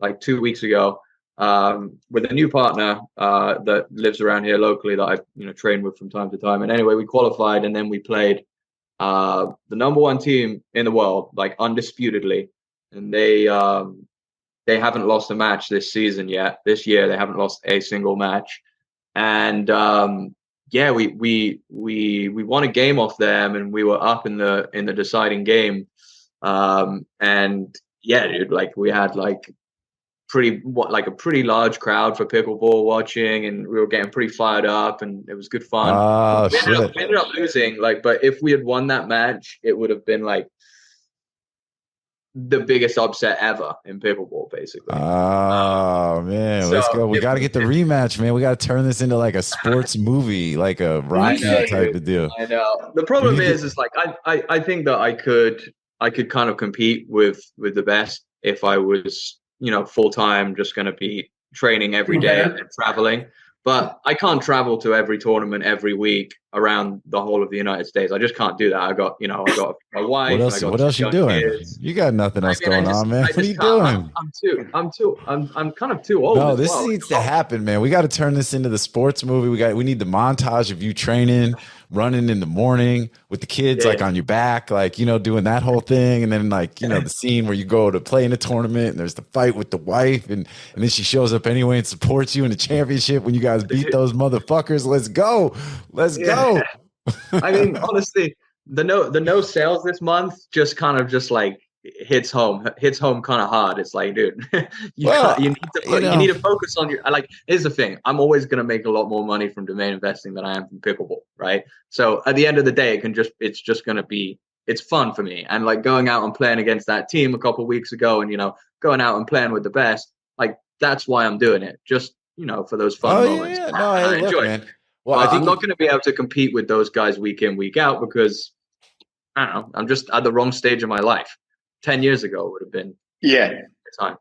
like 2 weeks ago, with a new partner that lives around here locally that I train with from time to time. And anyway, we qualified, and then we played the number one team in the world, like undisputedly, and they haven't lost a match this season yet. This year, they haven't lost a single match, and we won a game off them, and we were up in the deciding game. And yeah, dude, like we had like a pretty large crowd for pickleball watching, and we were getting pretty fired up, and it was good fun. We ended up losing, but if we had won that match, it would have been like the biggest upset ever in pickleball, basically. Oh man, let's go. We got to get the rematch, man. We got to turn this into like a sports movie, like a Rocky type of deal. I know. The problem is like I think that I could kind of compete with the best if I was, full time, just going to be training every day and traveling. But I can't travel to every tournament every week around the whole of the United States. I just can't do that. I got my wife. What else you doing? Kids. You got nothing else going on, man. What are you doing? I'm kind of too old. No, this needs to happen, man. We got to turn this into the sports movie. We need the montage of you training, running in the morning with the kids, like on your back, like, doing that whole thing. And then like, the scene where you go to play in a tournament and there's the fight with the wife and then she shows up anyway and supports you in the championship when you guys beat those motherfuckers. Let's go. Let's go. I mean, honestly, the no sales this month just kind of just like hits home kind of hard. It's like, dude, you need to focus on your, like, here's the thing. I'm always going to make a lot more money from domain investing than I am from pickleball. Right. So at the end of the day, it's just going to be, it's fun for me. And like going out and playing against that team a couple of weeks ago and, going out and playing with the best, like, that's why I'm doing it. Just, for those fun moments. Yeah. No, I enjoy it. Well, I think I'm not going to be able to compete with those guys week in, week out because I don't know. I'm just at the wrong stage of my life. 10 years ago would have been the time.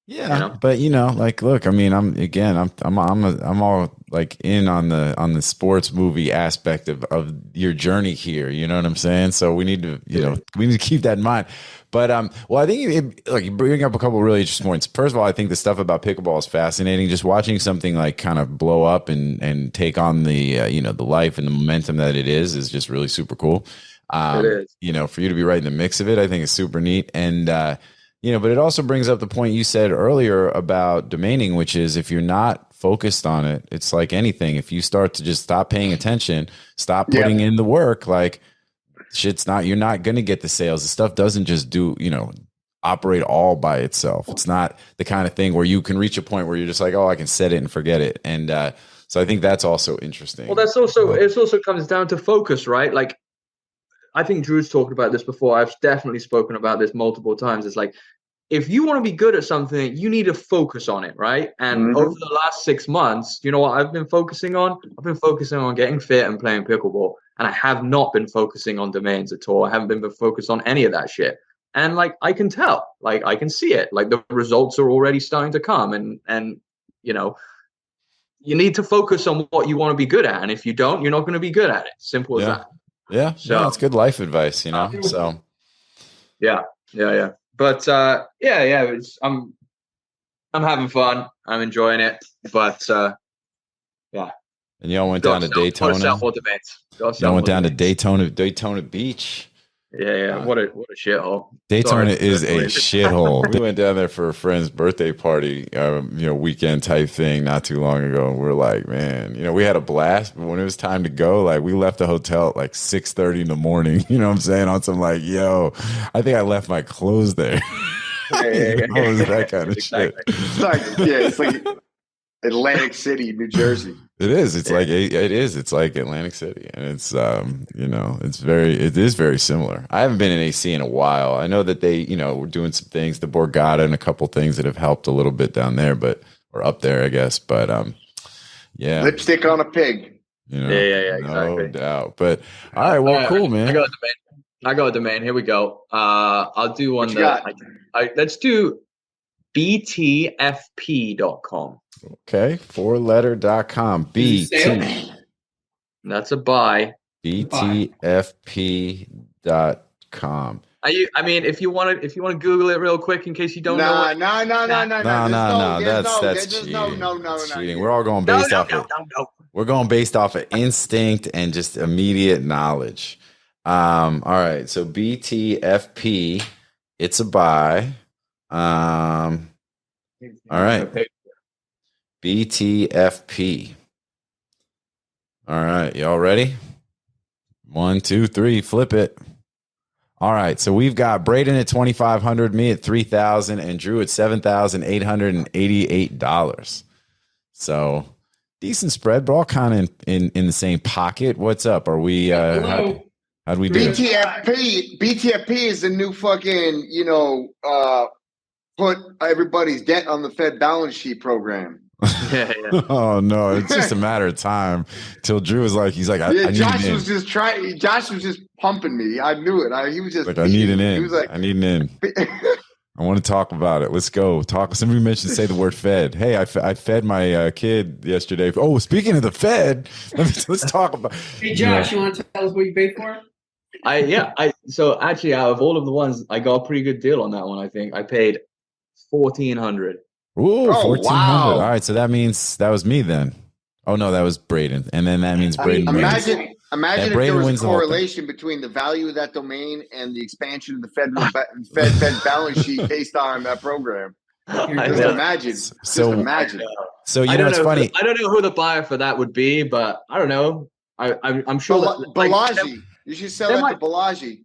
Yeah, but like, look, I mean, I'm all like in on the sports movie aspect of your journey here. You know what I'm saying? So we need to keep that in mind. But well, I think you bring up a couple of really interesting points. First of all, I think the stuff about pickleball is fascinating. Just watching something like kind of blow up and take on the the life and the momentum that it is just really super cool. It is. For you to be right in the mix of it, I think is super neat. And, but it also brings up the point you said earlier about domaining, which is if you're not focused on it, it's like anything. If you start to just stop paying attention, stop putting in the work, like you're not going to get the sales. The stuff doesn't just operate all by itself. It's not the kind of thing where you can reach a point where you're just like, oh, I can set it and forget it. And, so I think that's also interesting. Well, it also comes down to focus, right? Like, I think Drew's talked about this before. I've definitely spoken about this multiple times. It's like, if you want to be good at something, you need to focus on it, right? And over the last 6 months, you know what I've been focusing on? I've been focusing on getting fit and playing pickleball. And I have not been focusing on domains at all. I haven't been focused on any of that shit. And like, I can tell, like, I can see it. Like, the results are already starting to come. And you need to focus on what you want to be good at. And if you don't, you're not going to be good at it. Simple as that. Yeah, so that's good life advice, So, yeah. But I'm having fun. I'm enjoying it. But yeah. And y'all went down to Daytona. Y'all went down to Daytona Beach. Yeah. What a shithole. Daytona Sorry. is a shithole. We went down there for a friend's birthday party, weekend type thing not too long ago. And we're like, man, we had a blast. But when it was time to go, like we left the hotel at like 6:30 in the morning. You know what I'm saying? On some like, I think I left my clothes there. That kind of shit. It's like Atlantic City, New Jersey. It is. It's like it is. It's like Atlantic City, and it's it is very similar. I haven't been in AC in a while. I know that they were doing some things, the Borgata and a couple things that have helped a little bit down there, or up there, I guess. But lipstick on a pig. Exactly. No doubt. But all right, well, cool, man. I got a domain. Here we go. I'll do one let's do BTFP.com. Okay, 4letter.com. BT. That's a buy. BTFP.com. If you want to Google it real quick in case you don't know. No. That's cheating. We're all going based off of. We're going based off of instinct and just immediate knowledge. All right, so BTFP, it's a buy. All right. BTFP. All right, y'all ready? 1, 2, 3, flip it. All right, so we've got Braden at $2,500, me at $3,000, and Drew at $7,888. So decent spread, but all kind of in the same pocket. What's up? Are we? How'd we do? BTFP is the new fucking put everybody's debt on the Fed balance sheet program. Oh no, it's just a matter of time till Drew was like, Josh was just pumping me. I knew it. He was just like, I need an in. He was like, I need an in. I want to talk about it. Let's go. Somebody mentioned say the word Fed. Hey, I fed my kid yesterday. Oh, speaking of the Fed, let's talk about. Hey Josh, you want to tell us what you paid for? So actually, out of all of the ones, I got a pretty good deal on that one. I think I paid $1,400. Ooh, 1,400. Wow. All right, so that means that was me then. Oh no, that was Braden, and then that means Braden. Imagine if there was a correlation between the value of that domain and the expansion of the Fed balance sheet based on that program. Just imagine. So it's funny. I don't know who the buyer for that would be, but I don't know. I'm sure Balaji. You should sell that to Balaji.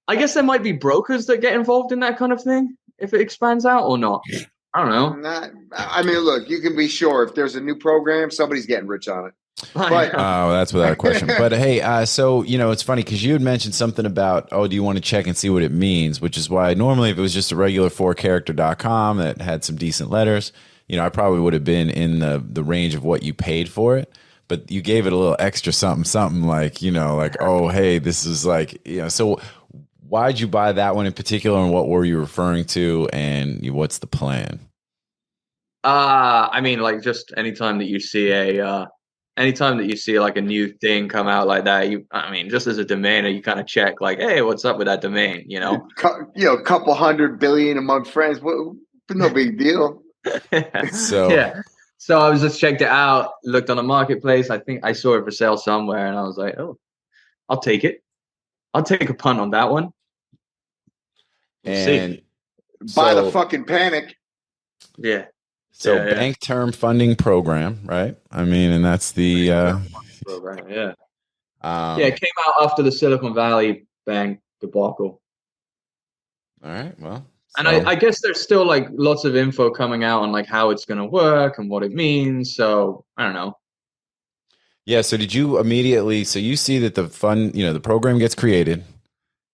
I guess there might be brokers that get involved in that kind of thing if it expands out or not. I don't know. Look, you can be sure if there's a new program, somebody's getting rich on it. But, that's without a question. But hey, so it's funny because you had mentioned something about, do you want to check and see what it means? Which is why normally if it was just a regular 4character.com that had some decent letters, I probably would have been in the range of what you paid for it. But you gave it a little extra something like, oh, hey, this is like, so why'd you buy that one in particular, and what were you referring to, and what's the plan? Just anytime that you see like a new thing come out like that, just as a domainer, you kind of check like, hey, what's up with that domain? A couple 100 billion among friends, no big deal. So I was just checked it out, looked on the marketplace. I think I saw it for sale somewhere, and I was like, oh, I'll take it. I'll take a punt on that one. And buy the fucking panic. Yeah. So bank term funding program, right? And that's the program. Yeah. It came out after the Silicon Valley bank debacle. All right. Well. And I guess there's still like lots of info coming out on like how it's going to work and what it means. So I don't know. Yeah. So did you immediately? So you see that the fund, the program gets created,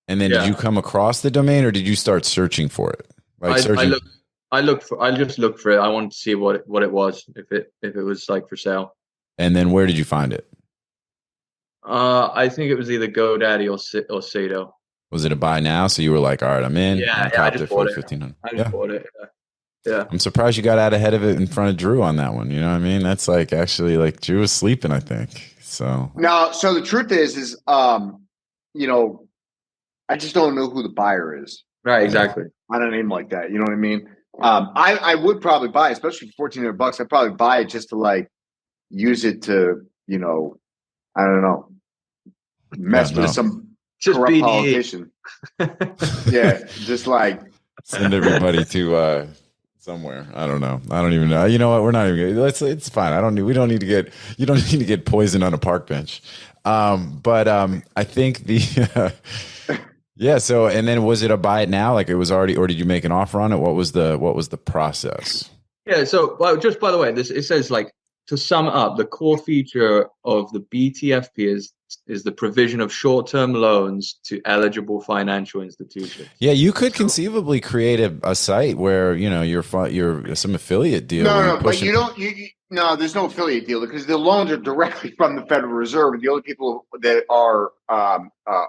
and then did you come across the domain, or did you start searching for it? I just looked for it. I wanted to see what it was, if it was like for sale. And then where did you find it? I think it was either GoDaddy or Sato. Was it a buy now? So you were like, all right, I'm in. I just bought it. $1,500. I just bought it. Yeah. I'm surprised you got out ahead of it in front of Drew on that one. You know what I mean? That's like actually like Drew was sleeping, I think. So no. So the truth is, I just don't know who the buyer is. Right. Exactly. On a name like that, you know what I mean? I would probably buy, especially for $1,400. I'd probably buy it just to like use it to, I don't know, mess with some Just corrupt BDE. politician. Yeah, just like send everybody to somewhere. I don't know. I don't even know. You know what? We're not even. It's fine. We don't need to get. You don't need to get poisoned on a park bench. But I think the. Yeah. So, and then was it a buy it now? Like it was already, or did you make an offer on it? What was the process? Yeah. So, well, just by the way, it says like to sum up, the core feature of the BTFP is the provision of short-term loans to eligible financial institutions. Yeah, you could conceivably create a site where you're some affiliate deal. no, but you don't. No, there's no affiliate deal because the loans are directly from the Federal Reserve, and the only people that are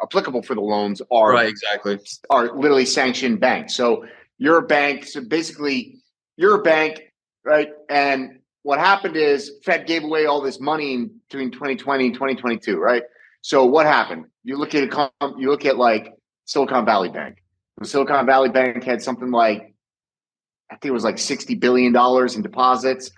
applicable for the loans are right, exactly, are literally sanctioned banks. So you're a bank. So basically, you're a bank, right? And what happened is Fed gave away all this money between 2020 and 2022, right? So what happened? You look at like Silicon Valley Bank. The Silicon Valley Bank had something like, I think it was like $60 billion in deposits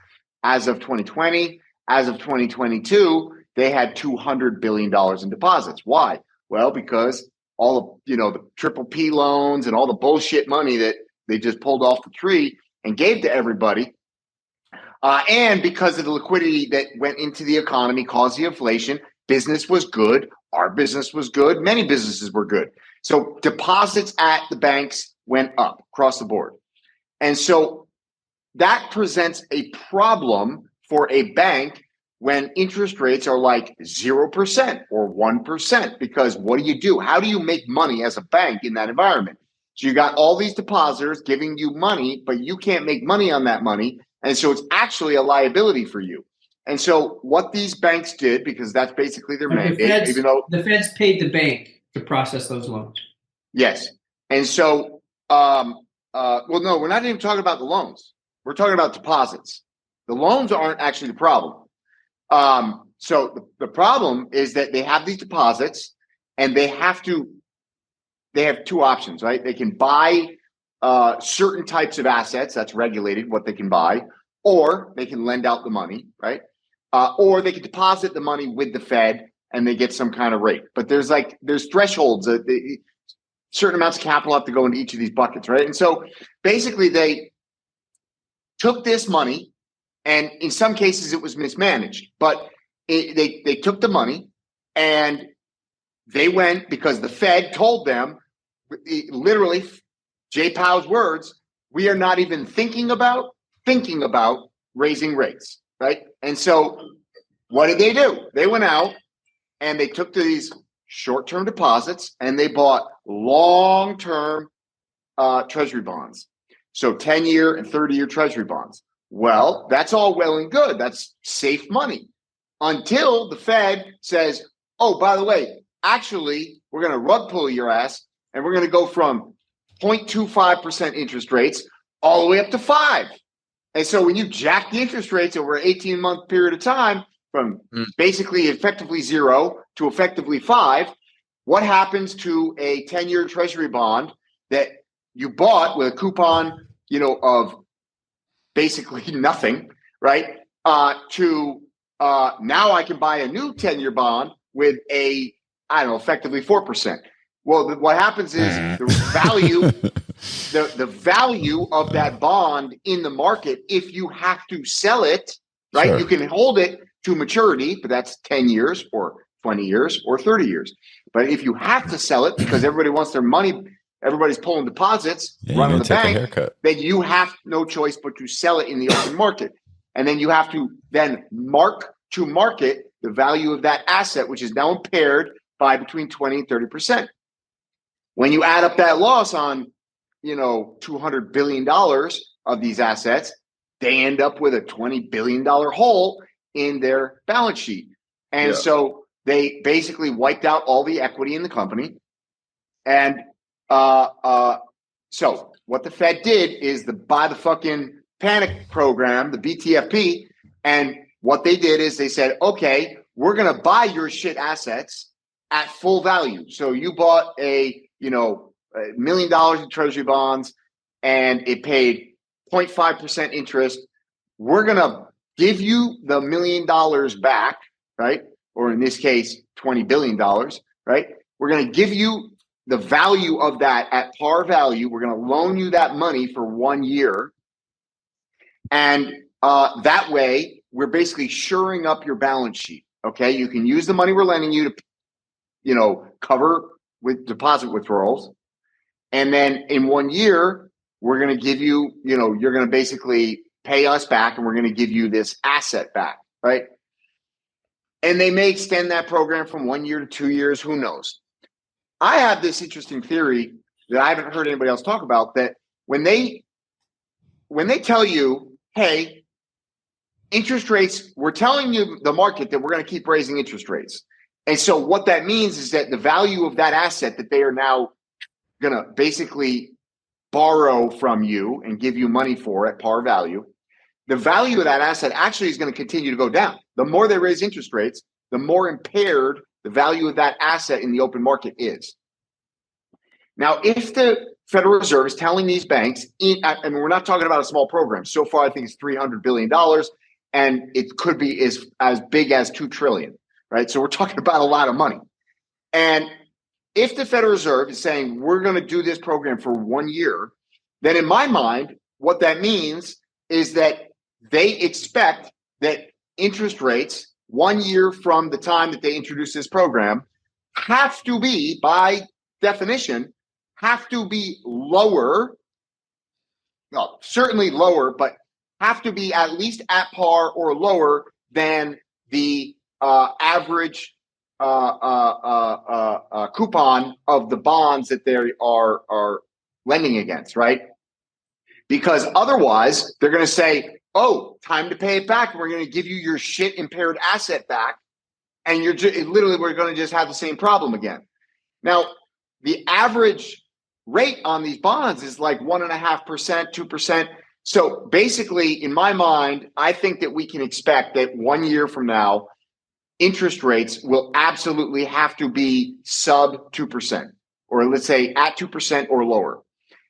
as of 2020. As of 2022, they had $200 billion in deposits. Why? Well, because all of the triple P loans and all the bullshit money that they just pulled off the tree and gave to everybody. And because of the liquidity that went into the economy caused the inflation, business was good. Our business was good. Many businesses were good. So deposits at the banks went up across the board. And so that presents a problem for a bank when interest rates are like 0% or 1%, because what do? How do you make money as a bank in that environment? So you got all these depositors giving you money, but you can't make money on that money. And so it's actually a liability for you. And so what these banks did, because that's basically their mandate, even though the Feds paid the bank to process those loans. Yes. And so, well, no, we're not even talking about the loans. We're talking about deposits. The loans aren't actually the problem. So the problem is that they have these deposits and they have two options, right? They can buy certain types of assets, that's regulated what they can buy, or they can lend out the money, right? Or they can deposit the money with the Fed and they get some kind of rate. But there's thresholds. Certain amounts of capital have to go into each of these buckets, right? And so basically they took this money, and in some cases it was mismanaged, but they took the money and they went, because the Fed told them, literally, Jay Powell's words, we are not even thinking about raising rates, right? And so what did they do? They went out and they took these short-term deposits and they bought long-term treasury bonds. So 10-year and 30-year treasury bonds. Well, that's all well and good. That's safe money until the Fed says, oh, by the way, actually, we're going to rug pull your ass and we're going to go from 0.25% interest rates all the way up to 5%. And so when you jack the interest rates over an 18-month period of time from basically effectively 0 to effectively 5%, what happens to a 10-year treasury bond that you bought with a coupon, of basically nothing, right? To now I can buy a new 10-year bond with effectively 4%. Well, what happens is the value, the value of that bond in the market, if you have to sell it, right? Sure. You can hold it to maturity, but that's 10 years or 20 years or 30 years. But if you have to sell it because everybody wants their money, everybody's pulling deposits, running the bank, then you have no choice but to sell it in the open market. And then you have to then mark to market the value of that asset, which is now impaired by between 20 and 30%. When you add up that loss on, $200 billion of these assets, they end up with a $20 billion hole in their balance sheet. And so they basically wiped out all the equity in the company. And so what the Fed did is buy the fucking panic program, the BTFP. And what they did is they said, okay, we're going to buy your shit assets at full value. So you bought $1 million in treasury bonds and it paid 0.5% interest. We're going to give you the $1 million back, right? Or in this case, $20 billion, right? We're going to give you the value of that at par value. We're going to loan you that money for 1 year. And that way, we're basically shoring up your balance sheet. Okay, you can use the money we're lending you to, cover with deposit withdrawals. And then in 1 year, we're going to give you, you're going to basically pay us back, and we're going to give you this asset back, right? And they may extend that program from 1 year to 2 years. Who knows? I have this interesting theory that I haven't heard anybody else talk about, that when they tell you, hey, interest rates, we're telling you, the market, that we're going to keep raising interest rates. And so what that means is that the value of that asset that they are now going to basically borrow from you and give you money for at par value, the value of that asset actually is going to continue to go down. The more they raise interest rates, the more impaired the value of that asset in the open market is. Now, if the Federal Reserve is telling these banks, we're not talking about a small program. So far, I think it's $300 billion, and it could be as big as $2 trillion, right? So we're talking about a lot of money. And if the Federal Reserve is saying, we're going to do this program for 1 year, then in my mind, what that means is that they expect that interest rates 1 year from the time that they introduce this program have to be, by definition, have to be lower, well, certainly lower, but have to be at least at par or lower than the average coupon of the bonds that they are lending against, right? Because otherwise, they're going to say, oh, time to pay it back. And we're going to give you your shit impaired asset back. And we're going to just have the same problem again. Now, the average rate on these bonds is like 1.5%, 2%. So basically, in my mind, I think that we can expect that 1 year from now, interest rates will absolutely have to be sub 2%, or let's say at 2% or lower.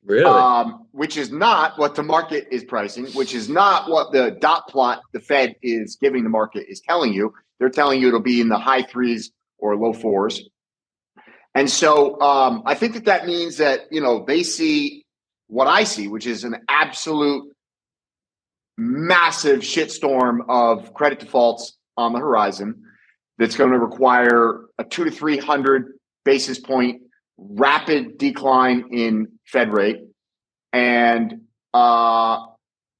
Really? Which is not what the market is pricing, which is not what the dot plot the Fed is giving the market is telling you. They're telling you it'll be in the high threes or low fours. And so I think that means that, they see what I see, which is an absolute massive shitstorm of credit defaults on the horizon that's going to require a 200 to 300 basis point rapid decline in Fed rate. And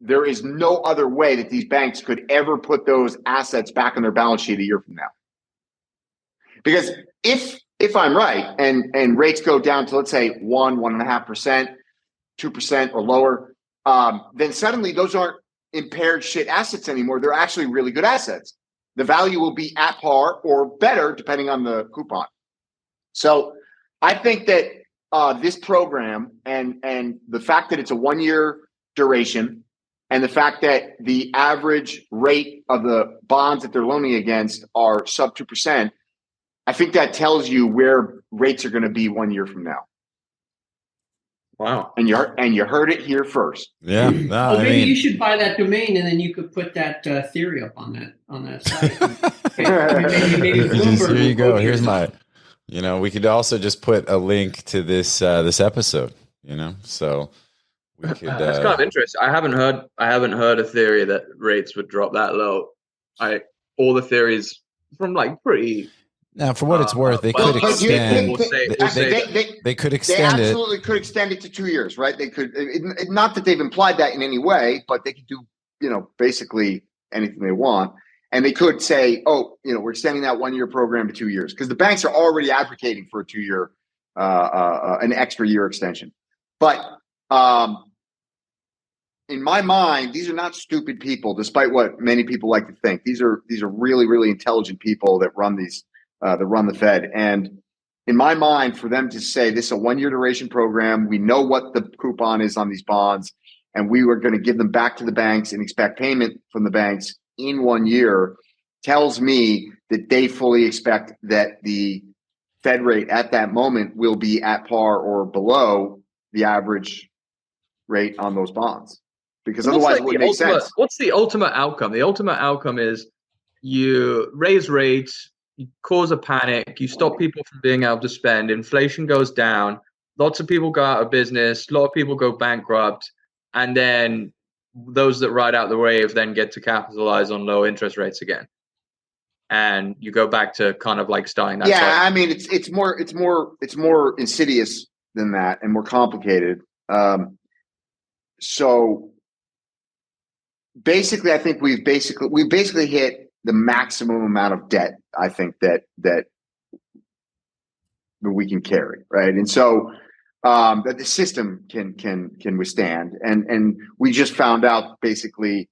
there is no other way that these banks could ever put those assets back on their balance sheet a year from now. Because if I'm right, and rates go down to, let's say, 1.5%, 2% or lower, then suddenly those aren't impaired shit assets anymore. They're actually really good assets. The value will be at par or better depending on the coupon. So I think that this program and the fact that it's a 1 year duration, and the fact that the average rate of the bonds that they're loaning against are sub 2%, I think that tells you where rates are going to be 1 year from now. Wow. And you heard it here first. Yeah. No, Well, maybe you should buy that domain, and then you could put that theory up on that site. Maybe here you go. Here's my. We could also just put a link to this episode. So we could. That's kind of interesting. I haven't heard a theory that rates would drop that low. All the theories from pretty. Now, for what it's worth, they could extend. They could extend it. They absolutely could extend it to 2 years, right? They could. Not that they've implied that in any way, but they could do, basically anything they want. And they could say, oh, we're extending that 1 year program to 2 years, because the banks are already advocating for a 2 year, an extra year extension. But in my mind, these are not stupid people, despite what many people like to think. These are really, really intelligent people that run the Fed. And in my mind, for them to say this is a 1 year duration program, we know what the coupon is on these bonds, and we were going to give them back to the banks and expect payment from the banks in 1 year, tells me that they fully expect that the Fed rate at that moment will be at par or below the average rate on those bonds. Because otherwise it wouldn't make sense. What's the ultimate outcome? The ultimate outcome is you raise rates, you cause a panic, you stop people from being able to spend, inflation goes down, lots of people go out of business, a lot of people go bankrupt, and then those that ride out the wave then get to capitalize on low interest rates again. And you go back to kind of like starting that cycle. I mean, it's more insidious than that and more complicated. So basically, I think we basically hit the maximum amount of debt, I think, that we can carry, right? And so that the system can withstand. And we just found out basically,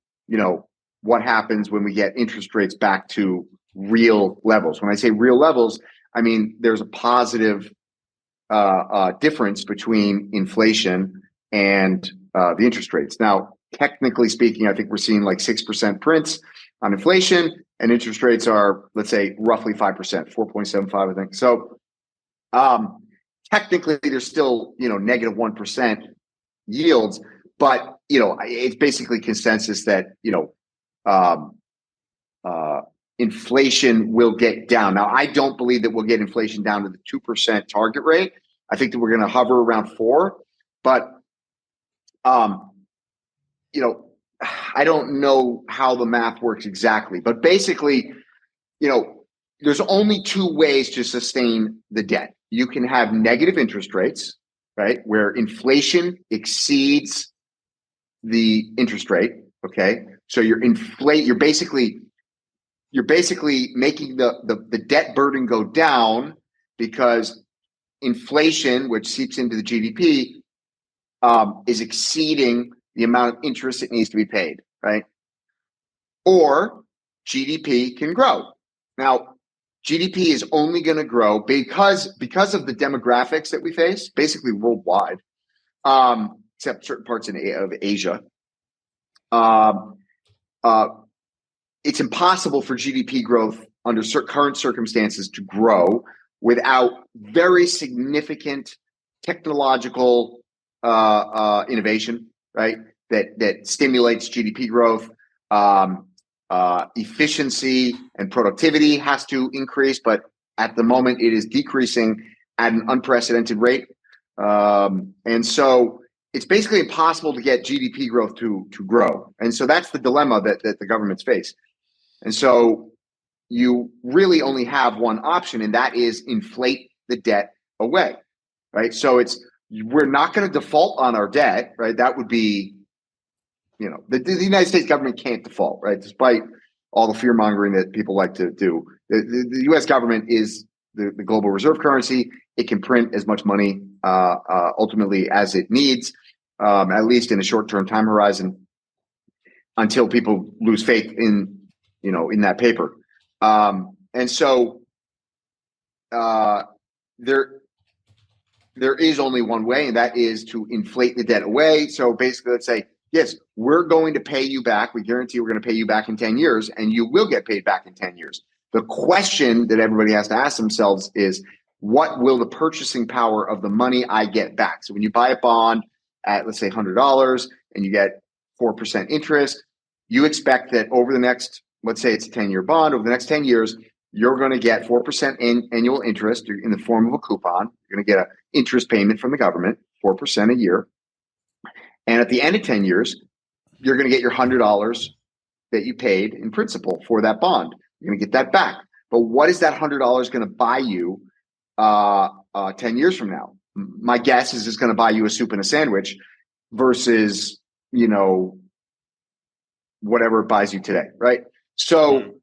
what happens when we get interest rates back to real levels. When I say real levels, I mean there's a positive difference between inflation and the interest rates. Now, technically speaking, I think we're seeing like 6% prints on inflation, and interest rates are, let's say, roughly 5%, 4.75, I think. So technically, there's still negative 1% yields, but it's basically consensus that inflation will get down. Now, I don't believe that we'll get inflation down to the 2% target rate. I think that we're going to hover around 4%, but I don't know how the math works exactly, but basically, there's only two ways to sustain the debt. You can have negative interest rates, right, where inflation exceeds the interest rate. Okay, so you're basically making the debt burden go down because inflation, which seeps into the GDP, is exceeding the amount of interest that needs to be paid, right? Or GDP can grow. Now, GDP is only going to grow because of the demographics that we face, basically worldwide, except certain parts of Asia. It's impossible for GDP growth under current circumstances to grow without very significant technological innovation, right? That stimulates GDP growth. Efficiency and productivity has to increase, but at the moment it is decreasing at an unprecedented rate. And so it's basically impossible to get GDP growth to grow. And so that's the dilemma that the governments face. And so you really only have one option, and that is inflate the debt away, right? So we're not going to default on our debt, right? That would be, the United States government can't default, right? Despite all the fear mongering that people like to do. The U.S. government is the global reserve currency. It can print as much money ultimately as it needs, at least in a short-term time horizon, until people lose faith in that paper. And so there is only one way, and that is to inflate the debt away. So basically, let's say, yes, we're going to pay you back. We guarantee we're going to pay you back in 10 years, and you will get paid back in 10 years. The question that everybody has to ask themselves is, what will the purchasing power of the money I get back? So when you buy a bond at, let's say, $100 and you get 4% interest, you expect that over the next, let's say it's a 10-year bond, over the next 10 years, you're going to get 4% in annual interest in the form of a coupon. You're going to get an interest payment from the government, 4% a year. And at the end of 10 years, you're going to get your $100 that you paid in principal for that bond. You're going to get that back. But what is that $100 going to buy you 10 years from now? My guess is it's going to buy you a soup and a sandwich versus, whatever it buys you today, right? So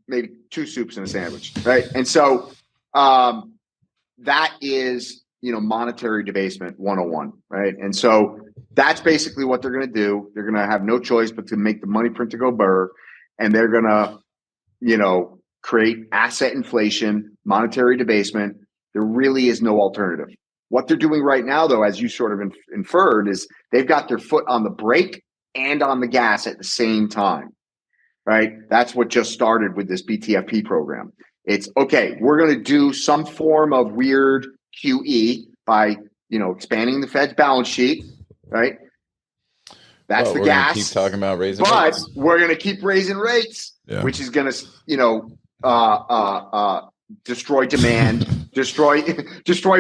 maybe 2 soups and a sandwich, right? And so that is, monetary debasement 101, right? And so that's basically what they're going to do. They're going to have no choice but to make the money print to go burr, and they're going to, create asset inflation, monetary debasement. There really is no alternative. What they're doing right now, though, as you sort of inferred, is they've got their foot on the brake and on the gas at the same time, right? That's what just started with this BTFP program. It's, okay, we're going to do some form of weird QE by, expanding the Fed's balance sheet, right? That's the gas. Keep talking about raising but rates. we're going to keep raising rates, Yeah. which is going to, destroy demand, destroy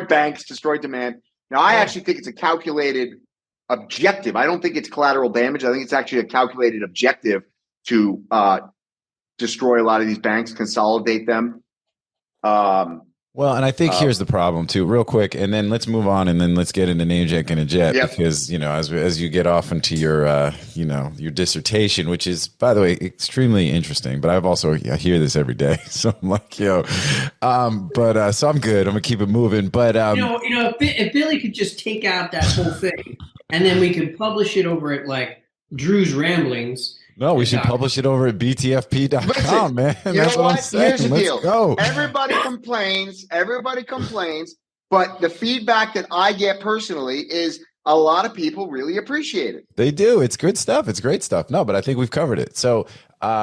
banks, destroy demand. Now, I actually think it's a calculated objective. I don't think it's collateral damage. I think it's actually a calculated objective to destroy a lot of these banks, consolidate them. Well, and I think here's the problem too, real quick, and then let's move on, and then let's get into NameJetGonnaJet, because as you get off into your your dissertation, which is, by the way, extremely interesting. But I hear this every day, so I'm like, so I'm good. I'm gonna keep it moving. But if Billy could just take out that whole thing, and then we could publish it over at like Drew's Ramblings. No, we should publish it over at BTFP.com, man. That's what I'm saying. Here's the deal. Go. Everybody complains, but the feedback that I get personally is a lot of people really appreciate it. They do. It's good stuff. It's great stuff. No, but I think we've covered it. So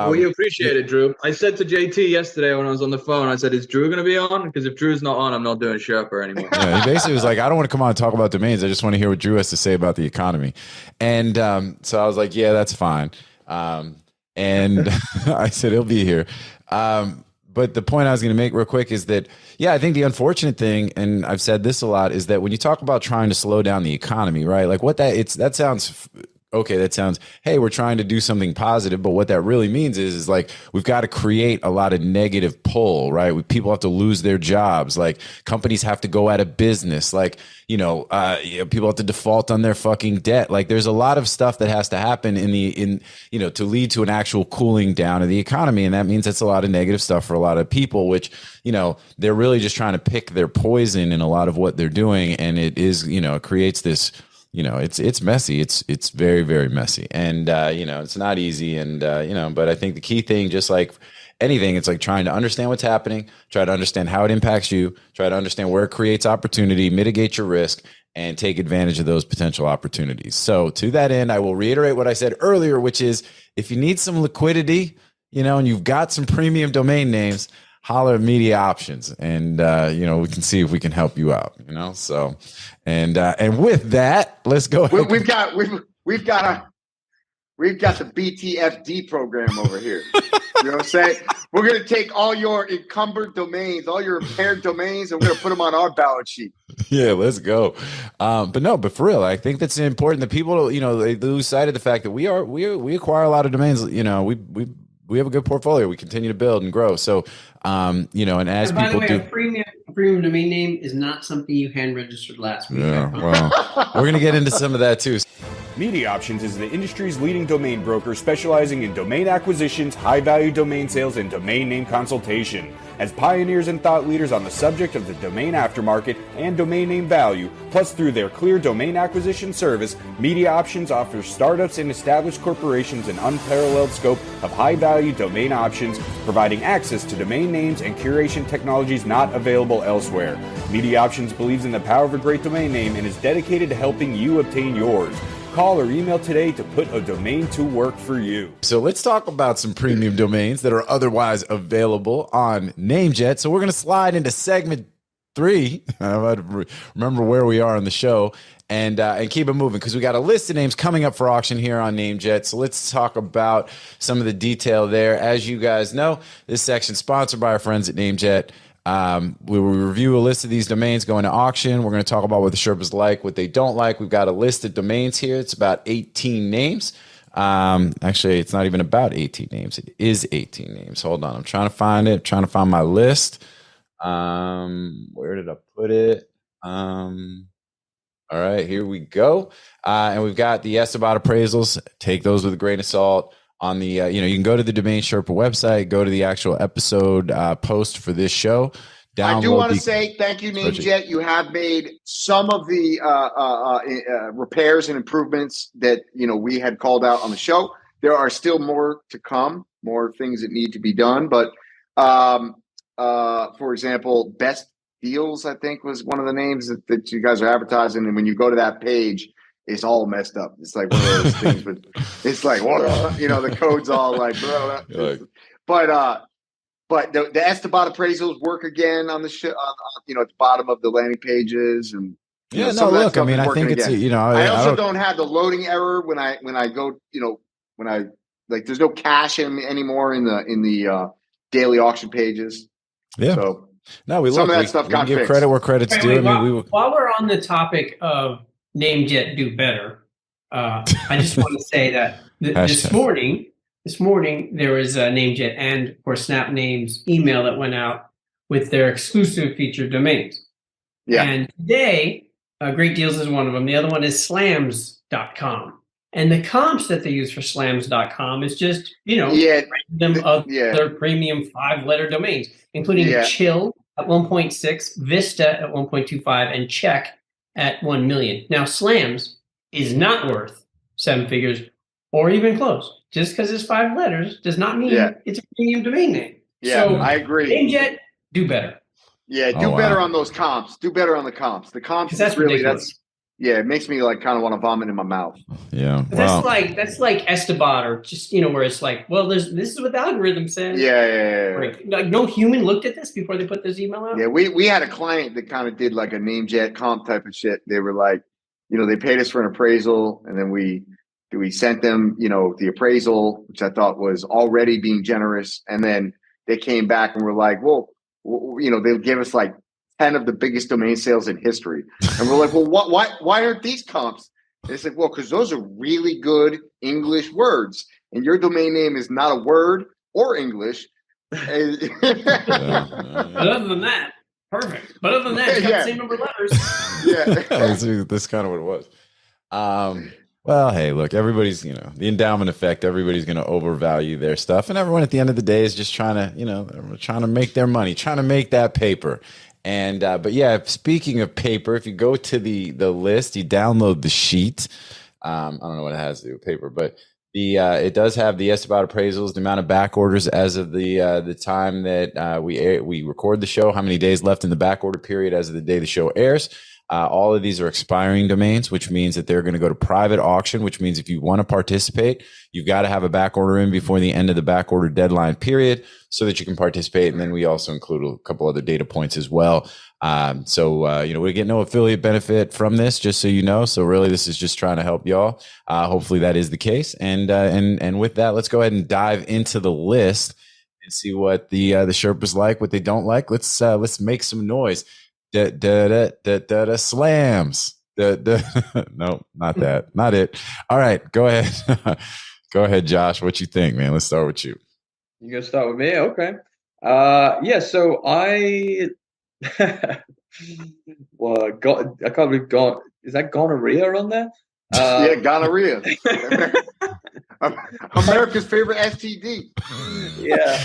we appreciate it, Drew. I said to JT yesterday when I was on the phone, I said, is Drew going to be on? Because if Drew's not on, I'm not doing Sherpa anymore. Yeah, he basically was like, I don't want to come on and talk about domains. I just want to hear what Drew has to say about the economy. And so I was like, yeah, that's fine. And I said, he'll be here. But the point I was going to make real quick is that, I think the unfortunate thing, and I've said this a lot, is that when you talk about trying to slow down the economy, right? Like that sounds okay. That sounds, hey, we're trying to do something positive. But what that really means is like, we've got to create a lot of negative pull, right? People have to lose their jobs. Like companies have to go out of business. Like, people have to default on their fucking debt. Like there's a lot of stuff that has to happen to lead to an actual cooling down of the economy. And that means it's a lot of negative stuff for a lot of people, which, they're really just trying to pick their poison in a lot of what they're doing. And it is, it creates this, it's messy. It's very, very messy. And, it's not easy. And, but I think the key thing, just like anything, it's like trying to understand what's happening, try to understand how it impacts you, try to understand where it creates opportunity, mitigate your risk, and take advantage of those potential opportunities. So to that end, I will reiterate what I said earlier, which is if you need some liquidity, and you've got some premium domain names, holler at MediaOptions, and we can see if we can help you out. So, and with that, let's go ahead. We've got the BTFD program over here. You know what I'm saying? We're going to take all your encumbered domains, all your impaired domains, and we're going to put them on our balance sheet. Yeah, let's go. But for real, I think that's important that people, they lose sight of the fact that we acquire a lot of domains. We have a good portfolio. We continue to build and grow. So, and as by people the way, do, a premium domain name is not something you hand registered last week. Yeah, well, we're going to get into some of that too. MediaOptions is the industry's leading domain broker specializing in domain acquisitions, high-value domain sales, and domain name consultation. As pioneers and thought leaders on the subject of the domain aftermarket and domain name value, plus through their clear domain acquisition service, MediaOptions offers startups and established corporations an unparalleled scope of high-value domain options, providing access to domain names and curation technologies not available elsewhere. MediaOptions believes in the power of a great domain name and is dedicated to helping you obtain yours. Call or email today to put a domain to work for you. So let's talk about some premium domains that are otherwise available on NameJet. So we're going to slide into segment 3. I have to remember where we are on the show and keep it moving because we got a list of names coming up for auction here on NameJet. So let's talk about some of the detail there. As you guys know, this section is sponsored by our friends at NameJet. We will review a list of these domains going to auction. We're going to talk about what the Sherpas like, what they don't like. We've got a list of domains here. It's about 18 names. Actually, it's not even about 18 names. It is 18 names. Hold on. I'm trying to find it. I'm trying to find my list. Where did I put it? All right, here we go. And we've got the yes about appraisals. Take those with a grain of salt. On the, you can go to the DomainSherpa website, go to the actual episode post for this show. I do want to say thank you, NameJet. You have made some of the repairs and improvements that we had called out on the show. There are still more to come, more things that need to be done. But for example, Best Deals, I think, was one of the names that you guys are advertising. And when you go to that page, it's all messed up. It's like one of those things, but it's like, the code's all like, blah, blah. But the Esteban appraisals work again on the show, at the bottom of the landing pages, and look, I mean, I think it's I also don't have the loading error when I go, when I there's no cache anymore in the daily auction pages. Yeah. So No, we some look. of that stuff we got give fixed. credit where credit's due. While we're on the topic of NameJet do better, I just want to say that this morning there was a NameJet and of course Snap Names email that went out with their exclusive featured domains. Yeah. And today, Great Deals is one of them. The other one is slams.com. And the comps that they use for slams.com is just, other premium 5-letter domains, including Chill at 1.6, Vista at 1.25, and Check at 1 million. Now, slams is not worth 7 figures or even close. Just because it's 5 letters does not mean it's a premium domain name. Yeah, so, I agree. NameJet, do better. Yeah, do better on those comps. Do better on the comps. The comps that's really ridiculous. it makes me like kind of want to vomit in my mouth. Yeah, that's like Esteban or just where it's like, well, this is what the algorithm says. Yeah. Like no human looked at this before they put this email out. Yeah, we had a client that kind of did like a NameJet comp type of shit. They were like, they paid us for an appraisal, and then we sent them, the appraisal, which I thought was already being generous, and then they came back and were like, well, they gave us like 10 of the biggest domain sales in history. And we're like, well, why aren't these comps? And it's like, well, because those are really good English words. And your domain name is not a word or English. But other than that, perfect. But other than that, it's got the same number of letters. That's kind of what it was. Well, hey, look, everybody's, the endowment effect, everybody's going to overvalue their stuff. And everyone at the end of the day is just trying to make their money, trying to make that paper. And, but yeah, speaking of paper, if you go to the list, you download the sheet. I don't know what it has to do with paper, but it does have the about appraisals, the amount of back orders as of the time that we record the show, how many days left in the back order period as of the day the show airs. All of these are expiring domains, which means that they're going to go to private auction, which means if you want to participate, you've got to have a back order in before the end of the back order deadline period so that you can participate. And then we also include a couple other data points as well. We get no affiliate benefit from this, just so you know. So really, this is just trying to help y'all. Hopefully that is the case. And with that, let's go ahead and dive into the list and see what the Sherpas like, what they don't like. Let's make some noise. Slams. No, not that. Not it. All right, go ahead. Go ahead, Josh. What you think, man? Let's start with you. You gonna start with me? Okay. So I I can't believe is that gonorrhea on there? Gonorrhea. America's favorite STD. Yeah.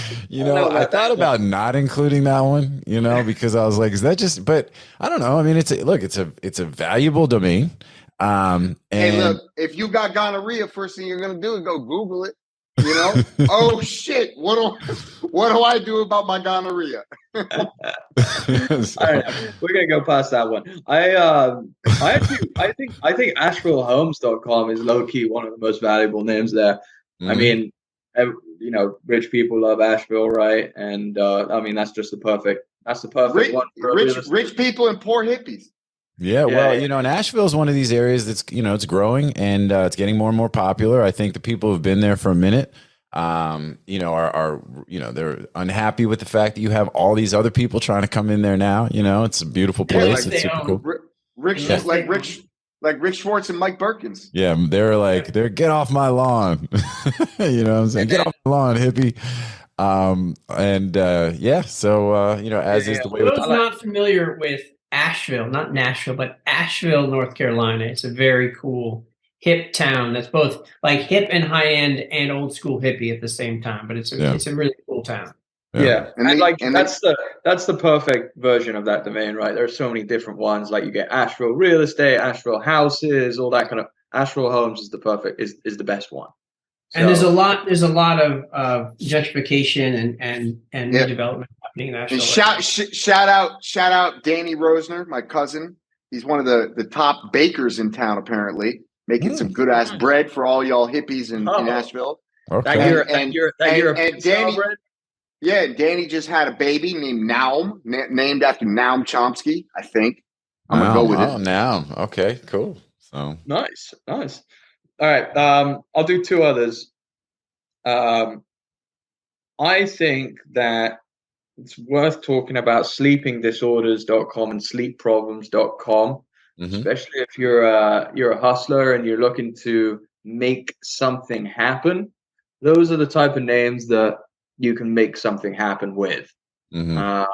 I thought about not including that one, because I was like, is that just, but I don't know. I mean, it's a valuable domain. And hey, look, if you got gonorrhea, first thing you're going to do is go Google it. Oh shit! What do I do about my gonorrhea? All right, we're gonna go past that one. I think AshevilleHomes.com is low key one of the most valuable names there. I mean, rich people love Asheville, right? And I mean that's the perfect one for rich people and poor hippies. Yeah, well, and Asheville is one of these areas that's, it's growing and it's getting more and more popular. I think the people who've been there for a minute, are they're unhappy with the fact that you have all these other people trying to come in there now. It's a beautiful place. It's super cool. Rick Schwartz and Mike Birkins. Yeah, they're get off my lawn. You know what I'm saying? Get off my lawn, hippie. As is the way. Those not familiar with Asheville, not Nashville, but Asheville, North Carolina. It's a very cool hip town that's both like hip and high end and old school hippie at the same time. But it's a really cool town. Yeah. That's the perfect version of that domain, right? There's so many different ones. Like you get Asheville real estate, Asheville houses, all that kind of. Asheville Homes is the the best one. So, and there's a lot of gentrification and redevelopment happening in Asheville. And shout out Danny Rosner, my cousin. He's one of the top bakers in town, apparently, making some good ass bread for all y'all hippies in Asheville. Okay. And Danny, Danny just had a baby named Naum, named after Naum Chomsky. I think I'm gonna go with it. Naum. Okay, cool. So nice. All right, I'll do two others. I think that it's worth talking about sleepingdisorders.com and sleepproblems.com, especially if you're a hustler and you're looking to make something happen. Those are the type of names that you can make something happen with. I'm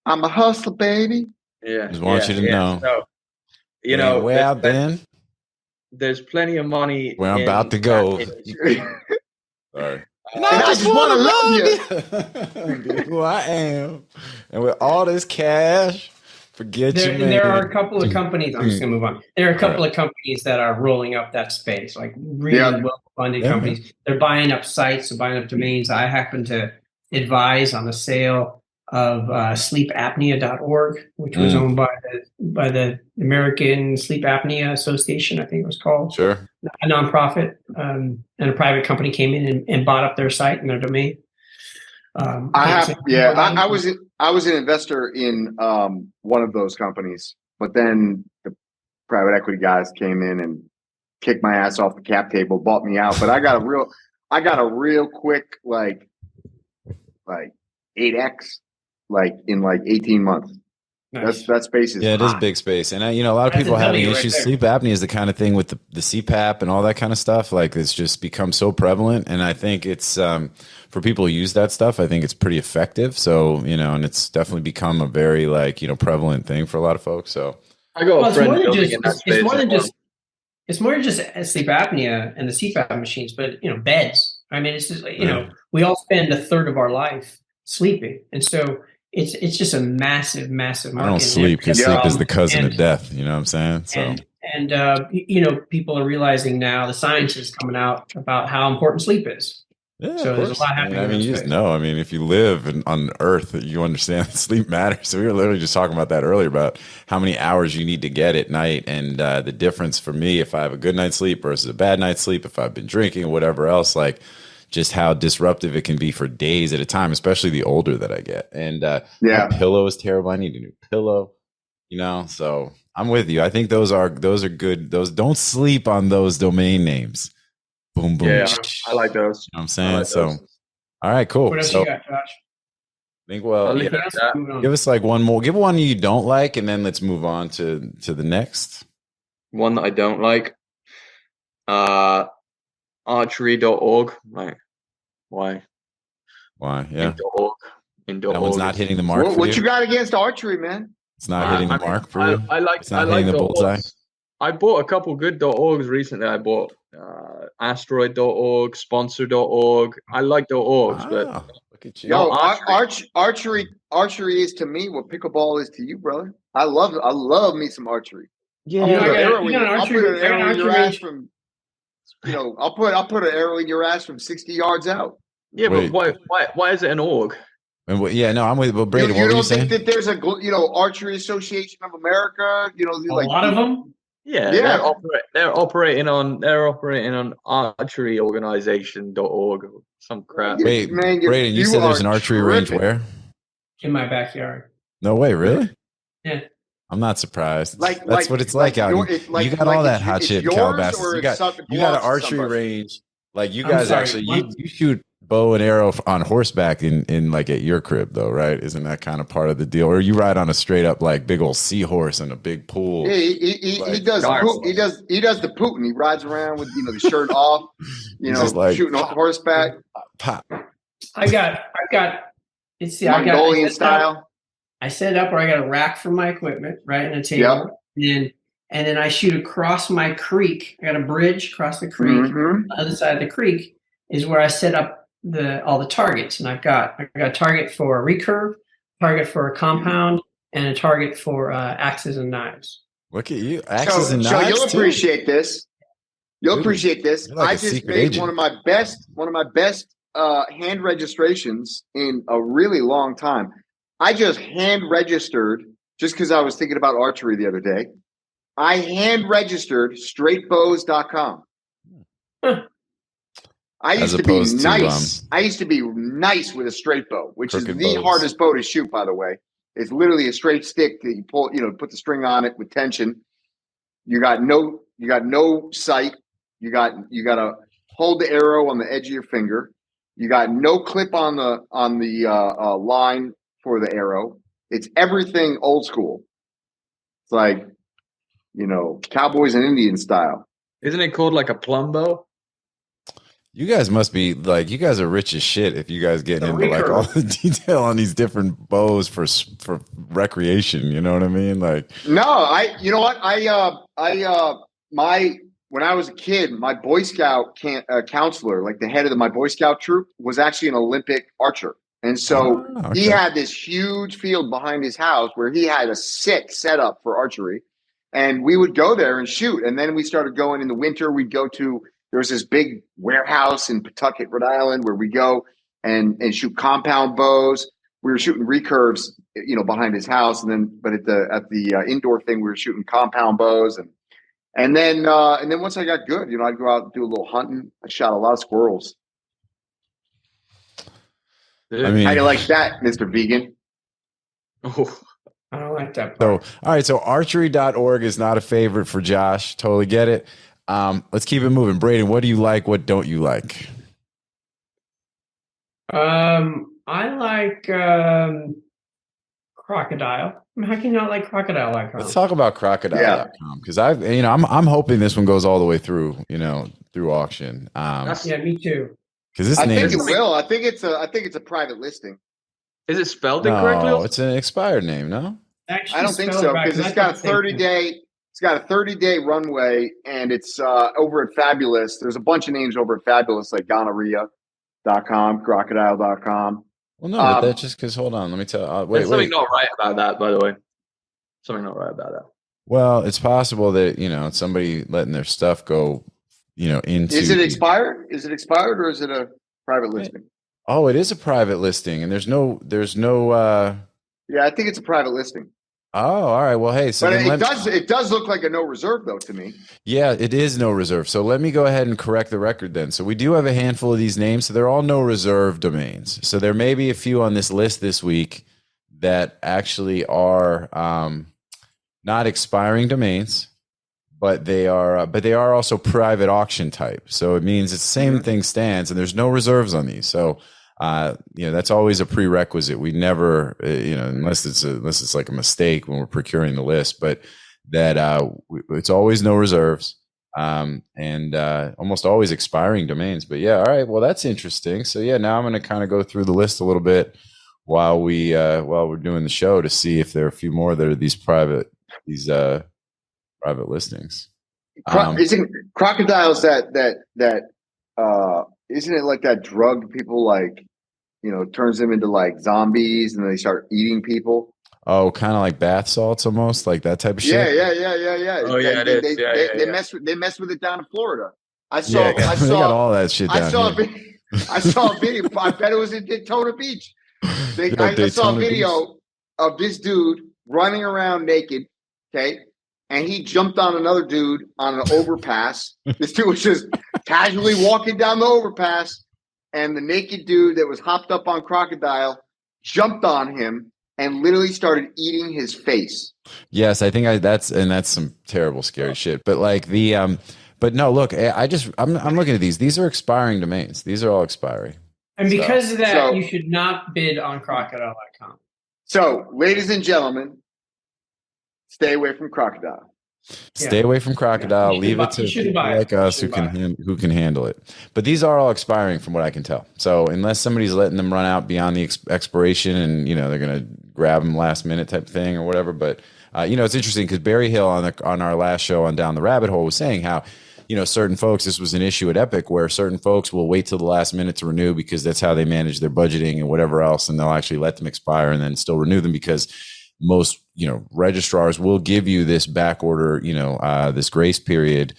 a hustler, baby. Yeah. Just want you to know. So, you It know, ain't where I've been. There's plenty of money Where I'm about to go. Sorry. And I just want to love you. Be who I am. And with all this cash, forget you, man. There are a couple of companies. I'm just going to move on. There are a couple of companies that are rolling up that space, like really well-funded companies. They're buying up sites, they're buying up domains. I happen to advise on the sale of sleepapnea.org, which was owned by the American Sleep Apnea Association, I think it was called. Sure. A nonprofit, and a private company came in and bought up their site and their domain. I was an investor in one of those companies, but then the private equity guys came in and kicked my ass off the cap table, bought me out. But I got a real quick like 8x in 18 months. Nice. That space is it is big space, and a lot of people having issues. Sleep apnea is the kind of thing with the CPAP and all that kind of stuff. Like it's just become so prevalent, and I think it's for people who use that stuff. I think it's pretty effective. So and it's definitely become a very prevalent thing for a lot of folks. So I go. It's more than just sleep apnea and the CPAP machines, but beds. I mean, it's just we all spend a third of our life sleeping, and so. It's just a massive market. I don't sleep because sleep is the cousin of death. You know what I'm saying? So and people are realizing now, the science is coming out about how important sleep is. Yeah, so there's a lot happening. I mean, you just know. I mean, if you live on Earth, you understand that sleep matters. So we were literally just talking about that earlier about how many hours you need to get at night, and the difference for me if I have a good night's sleep versus a bad night's sleep, if I've been drinking or whatever else, just how disruptive it can be for days at a time, especially the older that I get. And my pillow is terrible. I need a new pillow, so I'm with you. I think those are good. Those, don't sleep on those domain names. Boom, boom. Yeah, I like those. You know what I'm saying? So, all right, cool. What else you got, Josh? I think, give us one more. Give one you don't like, and then let's move on to the next. One that I don't like. Archery.org. Like, why? Yeah. Indoor. That one's not hitting the mark. What you got against archery, man? It's not hitting the mark for you. I like the bullseye. I bought a couple good .orgs recently. I bought asteroid.org, sponsor.org. I like .orgs, but look at you. Yo, archery is to me what pickleball is to you, brother. I love me some archery. Yeah, I'll put an arrow in your ass from. I'll put an arrow in your ass from 60 yards out. Yeah, but why is it an org? I'm with. But Braden, what were you saying? You don't think that there's a Archery Association of America? A lot of them. Yeah. They're operating on archeryorganization.org or some crap. Wait, man, Braden, you said there's an archery range where? In my backyard. No way, really? Yeah. I'm not surprised. That's what it's like out here. You got all that hot shit in Calabasas. You got an archery range. Like you guys you shoot bow and arrow on horseback in at your crib though, right? Isn't that kind of part of the deal? Or you ride on a straight up big old seahorse in a big pool? Yeah, he does the Putin. He rides around with the shirt off, shooting off horseback. Pop. I got Mongolian style. I set it up where I got a rack for my equipment, right, and a table, and then I shoot across my creek. I got a bridge across the creek. Mm-hmm. The other side of the creek is where I set up all the targets, and I got a target for a recurve, target for a compound, and a target for axes and knives. Look at you, axes and knives. So you'll appreciate this. You'll appreciate this. I just made one of my best hand registrations in a really long time. I just hand registered, just because I was thinking about archery the other day. I hand registered straightbows.com. I used to be nice. I used to be nice with a straight bow, which is the hardest bow to shoot, by the way. It's literally a straight stick that you pull, put the string on it with tension. You got no sight. You got to hold the arrow on the edge of your finger. You got no clip on the line for the arrow. It's everything old school. It's like, cowboys and Indian style. Isn't it called like a plumb bow? You guys must be like, you guys are rich as shit if you guys get into like all the detail on these different bows for recreation. You know what I mean? Like, no, you know what? When I was a kid, my Boy Scout counselor, like the head of my Boy Scout troop, was actually an Olympic archer. And so he had this huge field behind his house where he had a sick setup for archery. And we would go there and shoot. And then we started going in the winter. We'd go to, there was this big warehouse in Pawtucket, Rhode Island, where we go and shoot compound bows. We were shooting recurves, behind his house. And then, but at the indoor thing, we were shooting compound bows. And then once I got good, I'd go out and do a little hunting. I shot a lot of squirrels. I mean, how do you like that, Mr. Vegan? Oh, I don't like that part. So, all right. So archery.org is not a favorite for Josh. Totally get it. Let's keep it moving. Braden, what do you like? What don't you like? I like Crocodile. How can you not like Crocodile.com? Let's talk about Crocodile.com because I'm hoping this one goes all the way through, through auction. Yeah, me too. Because this I name think it will. I think it's a private listing. Is it spelled incorrectly? No, it's an expired name. No, actually, I don't think so because it's got a 30-day. It's got a 30-day runway, and it's over at Fabulous. There's a bunch of names over at Fabulous, like gonorrhea.com, crocodile.com. Well, no, but that's just because. Hold on, let me tell. There's something not right about that, by the way. Something not right about that. Well, it's possible that it's somebody letting their stuff go. Into. Is it expired? Is it expired, or is it a private listing? Oh, it is a private listing, and there's no. Yeah, I think it's a private listing. Oh, all right. Well, hey, so but it does look like a no reserve though to me. Yeah, it is no reserve. So let me go ahead and correct the record then. So we do have a handful of these names. So they're all no reserve domains. So there may be a few on this list this week that actually are not expiring domains, but they are also private auction type. So it means it's the same thing stands, and there's no reserves on these. So that's always a prerequisite. We never, unless it's like a mistake when we're procuring the list, but that it's always no reserves, and almost always expiring domains. But yeah, all right. Well, that's interesting. So yeah, now I'm going to kind of go through the list a little bit while we're doing the show to see if there are a few more that are these private listings. Isn't crocodiles that isn't it like that drug people like? Turns them into like zombies and they start eating people. Oh, kind of like bath salts almost, like that type of shit. Yeah. Oh, yeah, it is. They mess with it down in Florida. I saw they got all that shit down here. I saw a video. I bet it was in Daytona Beach. I saw a video of this dude running around naked, okay? And he jumped on another dude on an overpass. This dude was just casually walking down the overpass. And the naked dude that was hopped up on Crocodile jumped on him and literally started eating his face. Yes, I think that's some terrible, scary shit. But like but no, look, I'm looking at these. These are expiring domains. These are all expiring. And because of that, you should not bid on crocodile.com. So, ladies and gentlemen, stay away from Crocodile. Stay away from Crocodile. Leave it to people like us who can handle it. But these are all expiring from what I can tell. So unless somebody's letting them run out beyond the expiration and they're going to grab them last minute type of thing or whatever. But it's interesting because Barry Hill on our last show on Down the Rabbit Hole was saying how certain folks, this was an issue at Epic where certain folks will wait till the last minute to renew because that's how they manage their budgeting and whatever else, and they'll actually let them expire and then still renew them because most registrars will give you this back order, this grace period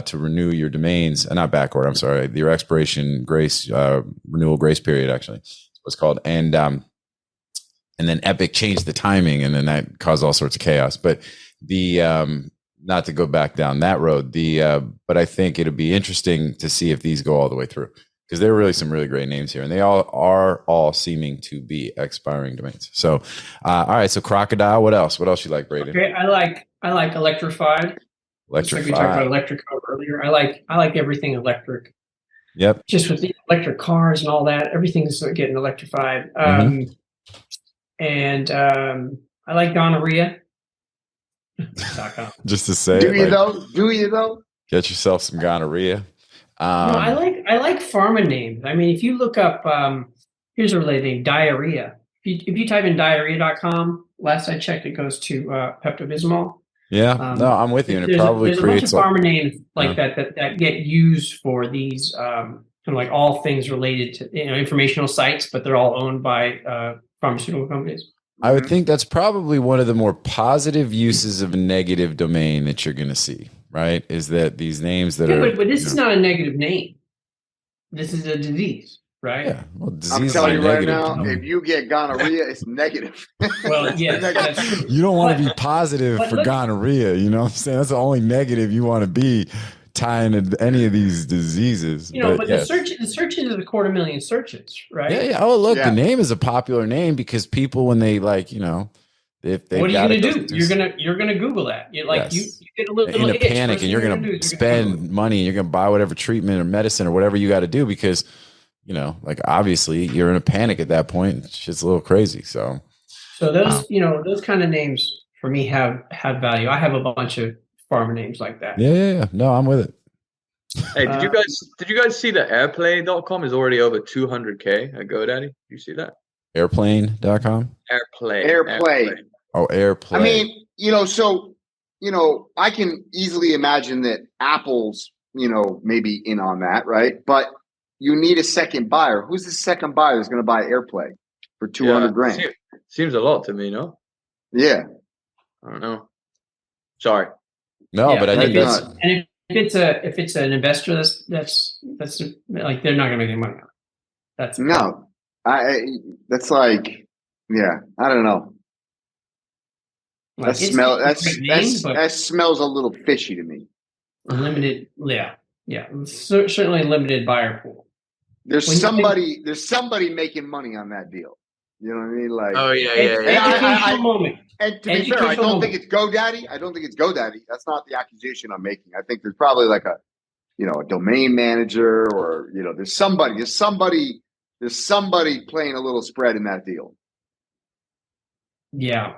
to renew your domains. Not back order, I'm sorry, your expiration grace renewal grace period actually is what's called. And then Epic changed the timing, and then that caused all sorts of chaos. But not to go back down that road, but I think it'll be interesting to see if these go all the way through. Because there are really some really great names here, and they all seeming to be expiring domains. So, all right. So Crocodile. What else? What else you like, Braden? Okay, I like Electrified. Electrified. Like we talked about Electrico earlier. I like everything electric. Yep. Just with electric cars and all that. Everything's getting electrified. And I like gonorrhea. Just to say, Do you though? Get yourself some gonorrhea. No, I like pharma names. I mean, if you look up, here's a related name, diarrhea. If you type in diarrhea.com, last I checked, it goes to Pepto-Bismol. Yeah, no, I'm with you. And it probably there's creates a bunch of pharma names like that get used for these kind of like all things related to informational sites, but they're all owned by pharmaceutical companies. I would think that's probably one of the more positive uses of a negative domain that you're going to see, right? Is that these names that are. But this is not a negative name. This is a disease, right? Yeah. Well, I'm telling you right now, domain. if you get gonorrhea, it's negative. Well, yes, that's true. You don't want to be positive for gonorrhea. You know what I'm saying? That's the only negative you want to be tying to any of these diseases. But the searches is 250,000 searches, right? Yeah. Oh, look, the name is a popular name because people, when they if they what are you going to do? You're gonna Google that. You're like you get a little in a panic, and you're going to spend money. And you're going to buy whatever treatment or medicine or whatever you got to do because obviously you're in a panic at that point. Shit's a little crazy. So those those kind of names for me have value. I have a bunch of pharma names like that. Yeah. No, I'm with it. Hey, did you guys see that airplay.com is already over 200K at GoDaddy? Did you see that? Airplane.com? Airplay. Oh, Airplay. I mean, I can easily imagine that Apple's, maybe in on that, right? But you need a second buyer. Who's the second buyer that's going to buy Airplay for 200 grand? Seems a lot to me, no? Yeah. I don't know. Sorry. No, but I think that's. And if it's an investor, that's like they're not going to make any money on it. That's no. That's like, yeah, I don't know. Like, that smells a little fishy to me. Limited, yeah. Certainly limited buyer pool. There's somebody making money on that deal. You know what I mean? Like, oh yeah. Moment. And to be fair, I don't think it's GoDaddy. That's not the accusation I'm making. I think there's probably like a domain manager or there's somebody playing a little spread in that deal. Yeah,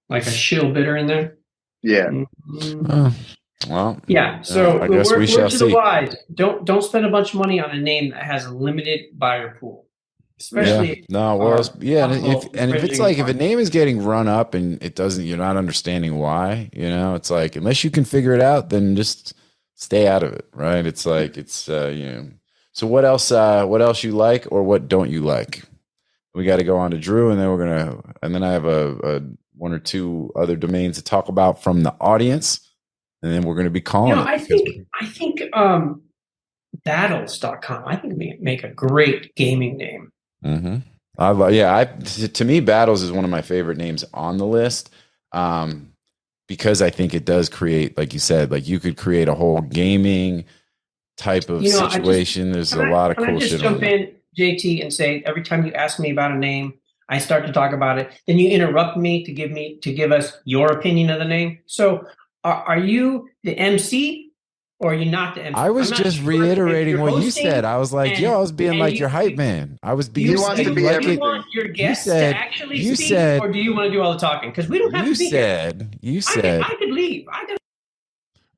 like a shill bidder in there. Yeah. Well. Yeah. So I guess we shall see. Don't spend a bunch of money on a name that has a limited buyer pool. Especially if it's like if a name is getting run up and you're not understanding why, it's like unless you can figure it out, then just stay out of it, right? It's like So what else you like or what don't you like? We got to go on to Drew, and then I have a one or two other domains to talk about from the audience, and then we're going to be calling. I think battles.com. I think make a great gaming name. Mm-hmm. To me, Battles is one of my favorite names on the list, because I think it does create, like you said, like you could create a whole gaming type of situation. There's a lot of cool shit. Jump in, JT, and say every time you ask me about a name, I start to talk about it. Then you interrupt me to give us your opinion of the name. So, are you the MC? Or are you not the MC? I was just reiterating what you said. I was like, I was being like your hype man. I was being. You want to be everything. Do you want your guests to actually speak, or do you want to do all the talking? Because we don't have to be here. You said. I could leave.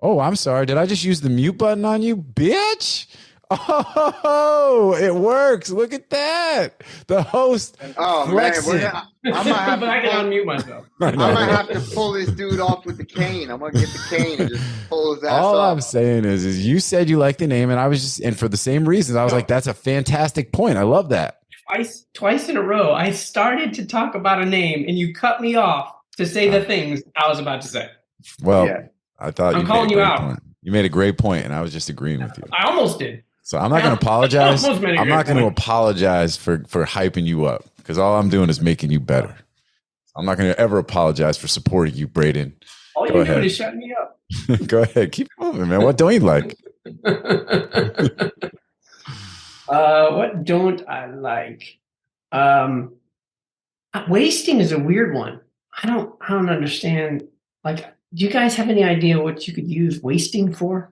Oh, I'm sorry. Did I just use the mute button on you, bitch? Oh, it works. Look at that. The host. Oh, flexing. man. I can unmute myself. I might have to pull this dude off with the cane. I'm going to get the cane and just pull his ass All off. I'm saying is you said you liked the name, and I was and for the same reasons, I was like, that's a fantastic point. I love that. Twice in a row, I started to talk about a name, and you cut me off to say the things I was about to say. Well, I thought I'm calling you out. Point. You made a great point, and I was just agreeing with you. I almost did. So I'm not going to apologize. I'm not going to apologize for hyping you up, because all I'm doing is making you better. I'm not going to ever apologize for supporting you, Braden. All you're doing is shutting me up. Go ahead. Keep moving, man. What don't you like? What don't I like? Wasting is a weird one. I don't understand. Like, do you guys have any idea what you could use wasting for?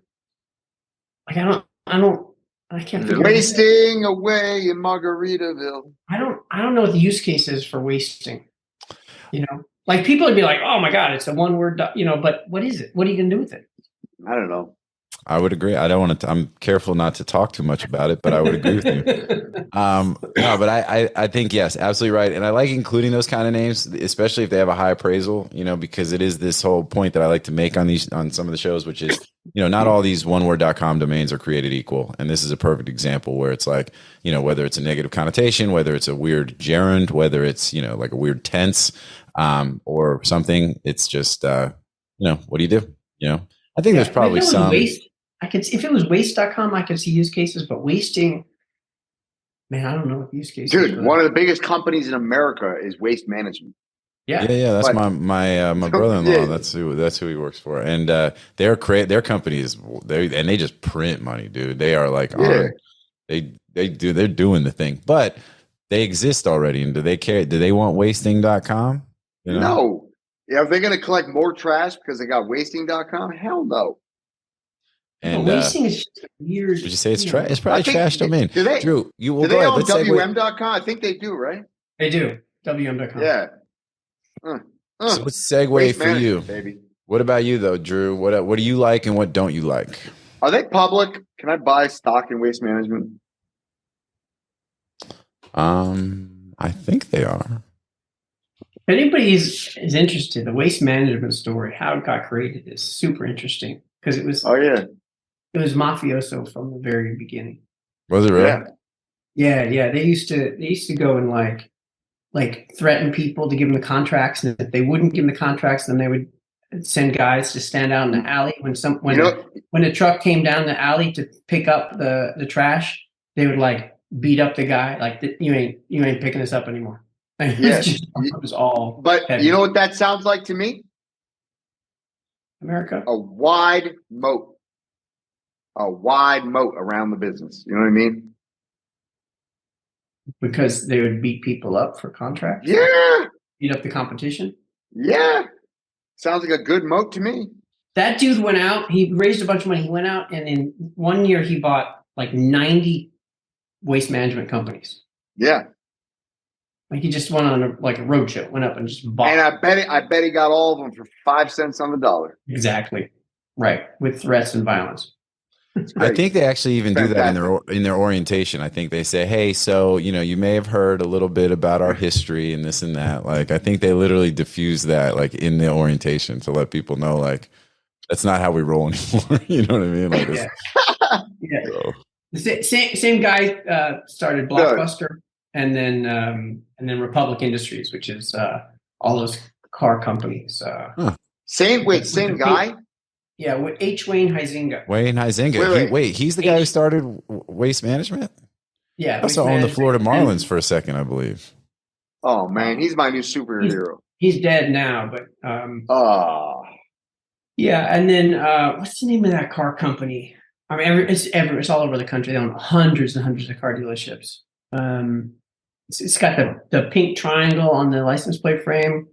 Like, I don't. I can't figure it out. Wasting away in Margaritaville. I don't know what the use case is for wasting. Like people would be like, "Oh my God, it's a one word," but what is it? What are you gonna do with it? I don't know. I would agree. I don't want to. I'm careful not to talk too much about it, but I would agree with you. No, but I think yes, absolutely right, and I like including those kind of names, especially if they have a high appraisal. Because it is this whole point that I like to make on some of the shows, which is not all these oneword.com domains are created equal, and this is a perfect example where it's like whether it's a negative connotation, whether it's a weird gerund, whether it's like a weird tense, or something. It's just what do you do? I think there's probably some. If it was waste.com, I could see use cases, but wasting, man, I don't know what use cases. Dude, one of the biggest companies in America is Waste Management. Yeah. That's my brother-in-law. Yeah. That's who he works for, and their company is they just print money, dude. They are like they're doing the thing, but they exist already. And do they care? Do they want wasting.com? No. Yeah, are they going to collect more trash because they got wasting.com? Hell no. And wasting is just weird. Would you say it's trash? It's probably a trash domain. Do they? Drew, you will do go they ahead. own Let's segue. WM.com? I think they do, right? They do. WM.com. Yeah. So let's segue Waste for you, baby. What about you though, Drew? What do you like and what don't you like? Are they public? Can I buy stock in Waste Management? I think they are. If anybody is interested, the waste management story, how it got created, is super interesting because it was. Oh yeah. It was mafioso from the very beginning. Was it really? Yeah. They used to go and like threaten people to give them the contracts, and if they wouldn't give them the contracts, then they would send guys to stand out in the alley when a truck came down the alley to pick up the trash. They would like beat up the guy, like you ain't picking this up anymore. It was all. But heavy. you know what that sounds like to me? America, a wide moat around the business. You know what I mean? because they would beat people up for contracts. Yeah. Beat up the competition. Yeah. Sounds like a good moat to me. That dude went out. He raised a bunch of money. He went out, and in 1 year, he bought like 90 waste management companies. Yeah. Like he just went on a roadshow, went up and just bought. And I bet he got all of them for 5 cents on the dollar. Exactly. Right. With threats and violence. I think they actually even do that in their orientation. I think they say, "Hey, so you may have heard a little bit about our history and this and that." Like, I think they literally diffuse that like in the orientation to let people know, like, that's not how we roll anymore. You know what I mean? Like, yeah. So. The same guy started Blockbuster and then Republic Industries, which is all those car companies. Same guy. Yeah, Wayne Huizinga. Wayne Huizinga. Wait, he's the guy who started Waste Management? Yeah. He also owned the Florida Marlins for a second, I believe. Oh, man. He's my new superhero. He's dead now, but... Yeah, and then what's the name of that car company? I mean, it's all over the country. They own hundreds and hundreds of car dealerships. It's got the pink triangle on the license plate frame.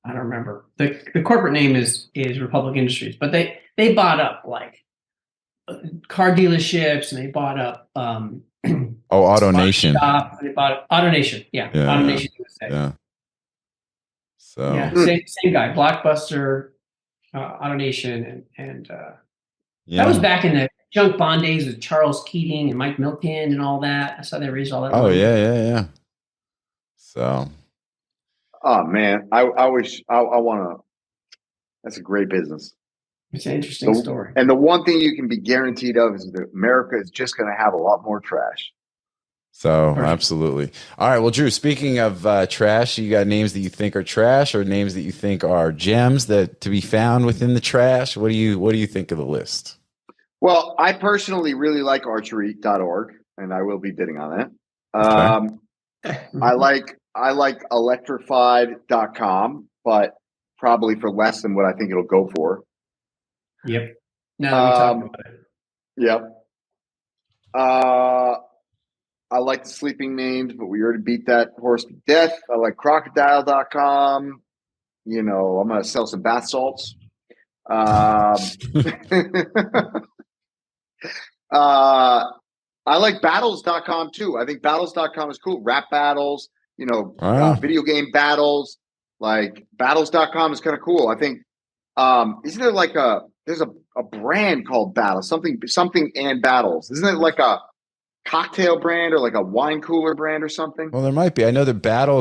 I don't remember. The corporate name is Republic Industries, but they bought up like car dealerships, and they bought up AutoNation. They bought up AutoNation. Yeah. AutoNation USA. Yeah. So same guy, Blockbuster, AutoNation, and that was back in the junk bond days with Charles Keating and Mike Milken and all that. That's how they raised all that money. Oh yeah. So. Oh man, I wish I want to. That's a great business. It's an interesting story. And the one thing you can be guaranteed of is that America is just going to have a lot more trash. So absolutely. All right. Well, Drew, speaking of trash, you got names that you think are trash or names that you think are gems that to be found within the trash. What do you think of the list? Well, I personally really like archery.org, and I will be bidding on that. Okay. I like electrified.com, but probably for less than what I think it'll go for. Yep. Now that we talk about it. Yep. I like the sleeping names, but we already beat that horse to death. I like crocodile.com. I'm going to sell some bath salts. I like battles.com too. I think battles.com is cool. Rap battles, video game battles. Like battles.com is kind of cool. I think isn't there like there's a brand called Battles, something and Battles. Isn't it like a cocktail brand or like a wine cooler brand or something? Well, there might be. I know that Battle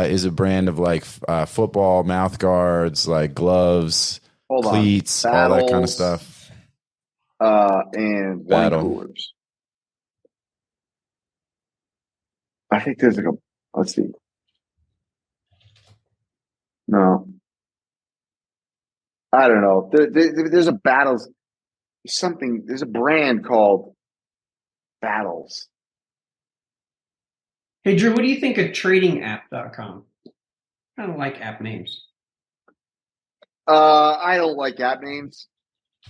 is a brand of like football mouth guards, like gloves, cleats, all that kind of stuff. And wine coolers. I think there's like let's see. No. I don't know. There's a Battles something. There's a brand called Battles. Hey, Drew, what do you think of tradingapp.com? I don't like app names. I don't like app names,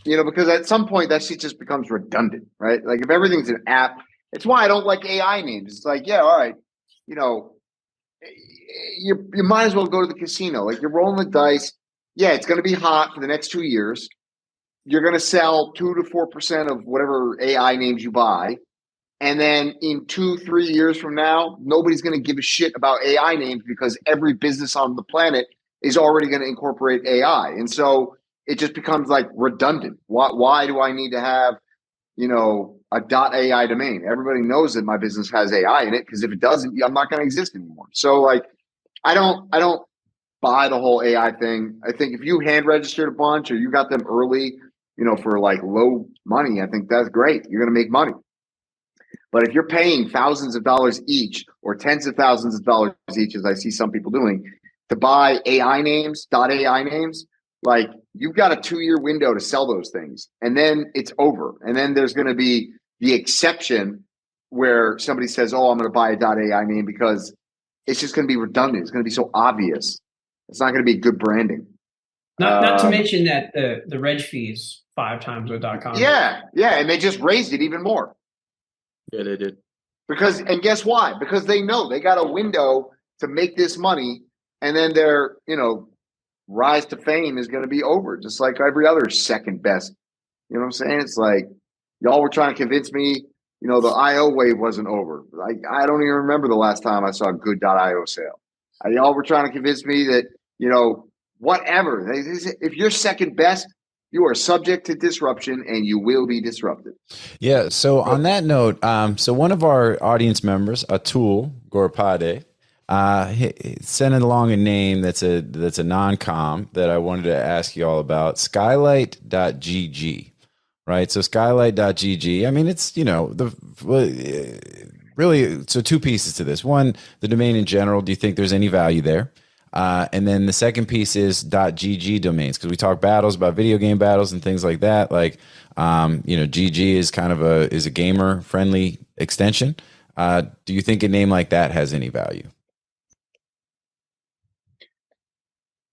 because at some point that shit just becomes redundant, right? Like if everything's an app, it's why I don't like AI names. It's like, yeah, all right, you might as well go to the casino. Like you're rolling the dice. Yeah, it's going to be hot for the next 2 years. You're going to sell 2 to 4% of whatever AI names you buy. And then in 2-3 years from now, nobody's going to give a shit about AI names because every business on the planet is already going to incorporate AI. And so it just becomes like redundant. Why do I need to have, a .ai domain? Everybody knows that my business has AI in it, because if it doesn't, I'm not going to exist anymore. So like, I don't buy the whole AI thing. I think if you hand registered a bunch or you got them early, for like low money, I think that's great. You're going to make money. But if you're paying thousands of dollars each or tens of thousands of dollars each, as I see some people doing, to buy AI names, .ai names, like you've got a 2-year window to sell those things. And then it's over. And then there's going to be the exception where somebody says, oh, I'm going to buy a .ai name because it's just going to be redundant. It's going to be so obvious. It's not going to be good branding. Not to mention that the reg fees 5 times with .com. Yeah. And they just raised it even more. Yeah, they did. And guess why? Because they know they got a window to make this money, and then their, rise to fame is going to be over, just like every other second best. You know what I'm saying? It's like y'all were trying to convince me, the IO wave wasn't over. Like I don't even remember the last time I saw a good .io sale. Y'all were trying to convince me that, whatever. If you're second best, you are subject to disruption and you will be disrupted. Yeah. So on that note, so one of our audience members, Atul Gorpade, sent along a name that's a non-com that I wanted to ask you all about, skylight.gg, right? So skylight.gg, I mean, it's, really, so 2 pieces to this. One, the domain in general, do you think there's any value there? And then the second piece is .gg domains, because we talk battles about video game battles and things like that. Like, GG is kind of a gamer friendly extension. Do you think a name like that has any value?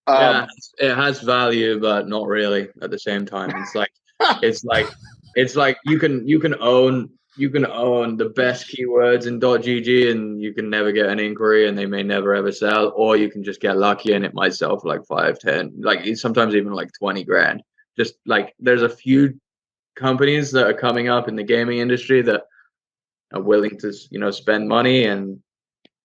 Yeah, it has value, but not really at the same time. It's like you can own the best keywords in .gg and you can never get an inquiry and they may never ever sell, or you can just get lucky and it might sell for like 5, 10, like sometimes even like 20 grand. Just like there's a few companies that are coming up in the gaming industry that are willing to, spend money, and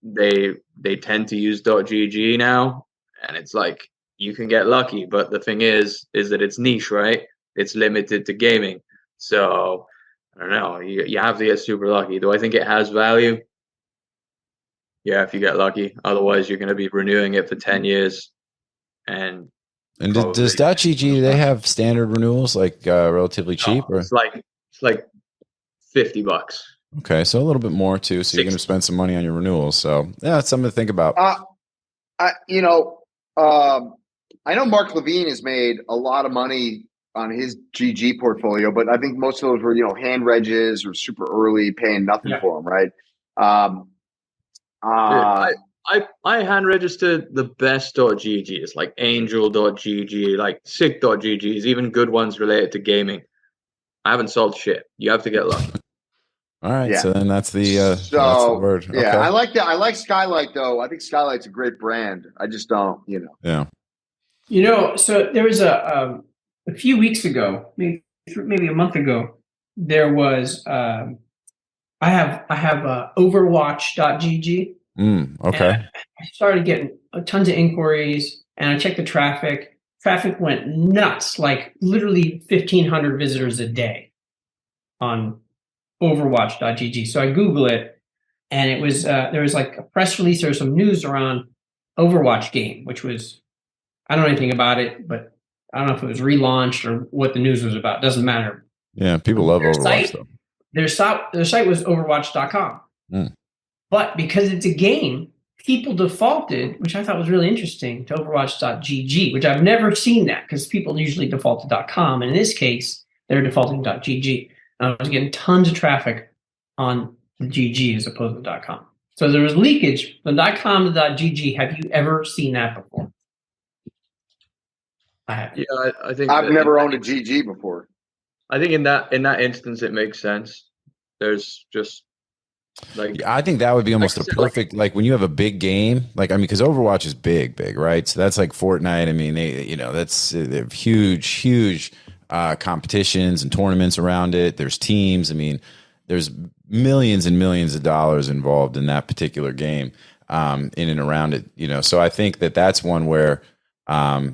they tend to use .gg now, and it's like you can get lucky, but the thing is that it's niche, right? It's limited to gaming. So I don't know. You have to get super lucky. Do I think it has value? Yeah, if you get lucky. Otherwise, you're going to be renewing it for 10 years. And does .gg, do they have standard renewals, like relatively cheap? No, or it's like $50. Okay, so a little bit more too. So you're going to spend some money on your renewals. So yeah, it's something to think about. I know Mark Levine has made a lot of money on his GG portfolio, but I think most of those were, hand regs or super early, paying nothing for them, right? I hand registered the best .ggs, like angel.gg, like sick.ggs, even good ones related to gaming. I haven't sold shit. You have to get lucky. All right, so then that's the word. Yeah, okay. I like that. I like Skylight though. I think Skylight's a great brand. I just don't, Yeah. So there was a few weeks ago, maybe maybe a month ago, there was I have Overwatch.gg. Okay. I started getting tons of inquiries, and I checked the traffic. Traffic went nuts, like literally 1,500 visitors a day on Overwatch.gg. So I Google it, and it was there was like a press release. There was some news around Overwatch game, which was, I don't know anything about it, but I don't know if it was relaunched or what the news was about. Doesn't matter. Yeah, people love Overwatch though. Their site was Overwatch.com. But because it's a game, people defaulted, which I thought was really interesting, to Overwatch.gg, which I've never seen that because people usually default to .com. And in this case, they're defaulting .gg. And I was getting tons of traffic on the GG as opposed to .com. So there was leakage from .com to .gg. Have you ever seen that before? I have. Yeah, I think I've never owned a GG before. I think in that instance, it makes sense. There's just like, yeah, I think that would be almost a perfect, like when you have a big game, like, I mean, because Overwatch is big, right? So that's like Fortnite. I mean, they have huge competitions and tournaments around it. There's teams. I mean, there's millions and millions of dollars involved in that particular game, in and around it. So I think that's one where,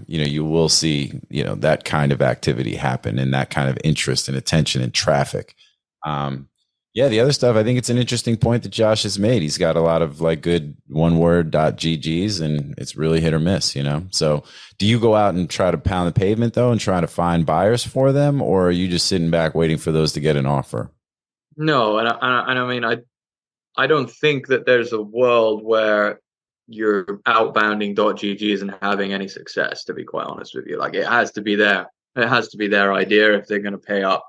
you will see, that kind of activity happen and that kind of interest and attention and traffic. Yeah, the other stuff, I think it's an interesting point that Josh has made. He's got a lot of like good one-word .ggs, and it's really hit or miss, So do you go out and try to pound the pavement, though, and try to find buyers for them, or are you just sitting back waiting for those to get an offer? No, and I mean, I don't think that there's a world where you're outbounding .ggs and having any success, to be quite honest with you. Like, it has to be their idea if they're going to pay up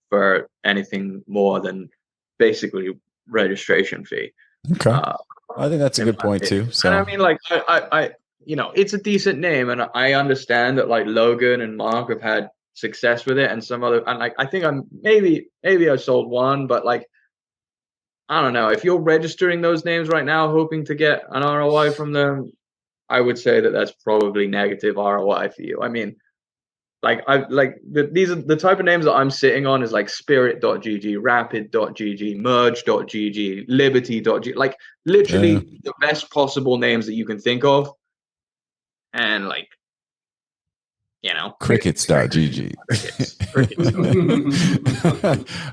for anything more than basically registration fee. Okay. I think that's a good point too. So, and I mean, like, I it's a decent name, and I understand that like Logan and Mark have had success with it, and some other, and like, I think maybe I sold one, but like, I don't know, if you're registering those names right now hoping to get an ROI from them, I would say that that's probably negative ROI for you. I mean, these are the type of names that I'm sitting on is like Spirit.gg, Rapid.gg, Merge.gg, Liberty.gg, like literally the best possible names that you can think of. And like, Crickets.gg.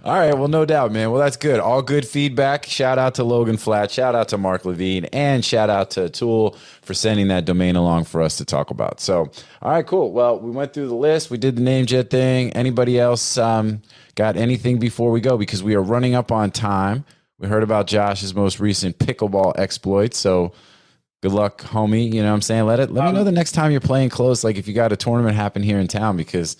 All right. Well, no doubt, man. Well, that's good. All good feedback. Shout out to Logan Flat. Shout out to Mark Levine. And shout out to Tool for sending that domain along for us to talk about. So, all right, cool. Well, we went through the list. We did the NameJet thing. Anybody else got anything before we go? Because we are running up on time. We heard about Josh's most recent pickleball exploit. So, good luck, homie. You know what I'm saying? Let me know the next time you're playing close. Like if you got a tournament happen here in town, because,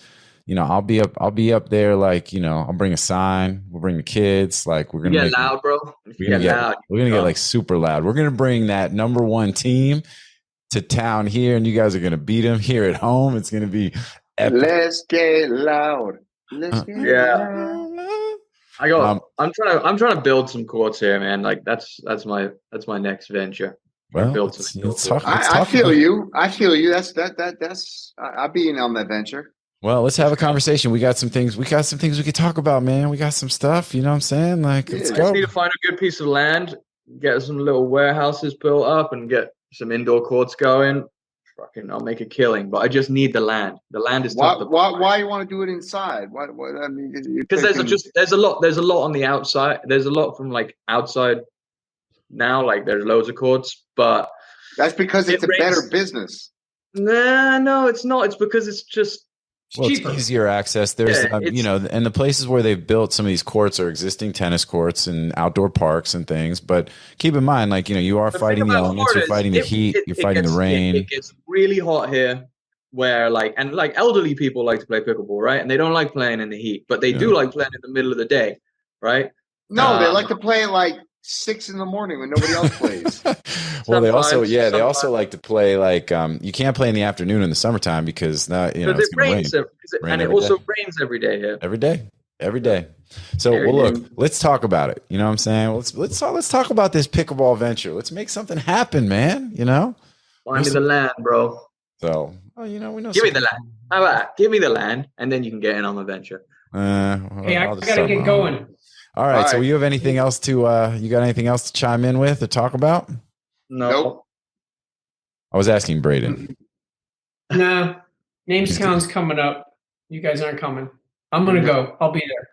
I'll be up there. Like, I'll bring a sign. We'll bring the kids. Like we're going to get loud, bro. We're going to get like super loud. We're going to bring that number one team to town here, and you guys are going to beat them here at home. It's going to be epic. Let's get loud. Let's get loud. I'm trying to build some courts here, man. Like that's my next venture. Well, I feel you. That's I'll be in on that venture. Well, let's have a conversation. We got some things we could talk about, man. We got some stuff, you know what I'm saying? Like, let's go. I just need to find a good piece of land, get some little warehouses built up, and get some indoor courts going. Fucking, I'll make a killing, but I just need the land. The land is tough. Why you want to do it inside? What I mean, because there's a lot on the outside. There's a lot from like outside now. Like there's loads of courts, but that's because it's a better business. No, it's not. It's because it's just cheaper. It's easier access. There's and the places where they've built some of these courts are existing tennis courts and outdoor parks and things. But keep in mind, like, you are fighting the elements, you're fighting the heat, you're fighting the rain. It gets really hot here, where elderly people like to play pickleball, right? And they don't like playing in the heat, but they do like playing in the middle of the day, right? No, they like to play like 6 a.m. when nobody else plays. Well, they also like to play like you can't play in the afternoon in the summertime because it rains and it also rains every day here. Every day. So look, let's talk about it. You know what I'm saying? Let's talk about this pickleball venture. Let's make something happen, man. Find me the land, bro. So we know. Give me the land. How about that? Give me the land, and then you can get in on the venture. Hey, I I'll just gotta start get my own. going. All right. All So right. you have anything else to you got anything else to chime in with or talk about? No. Nope. I was asking Braden. Nah, NamesCon's coming up. You guys aren't coming. I'm gonna go. I'll be there.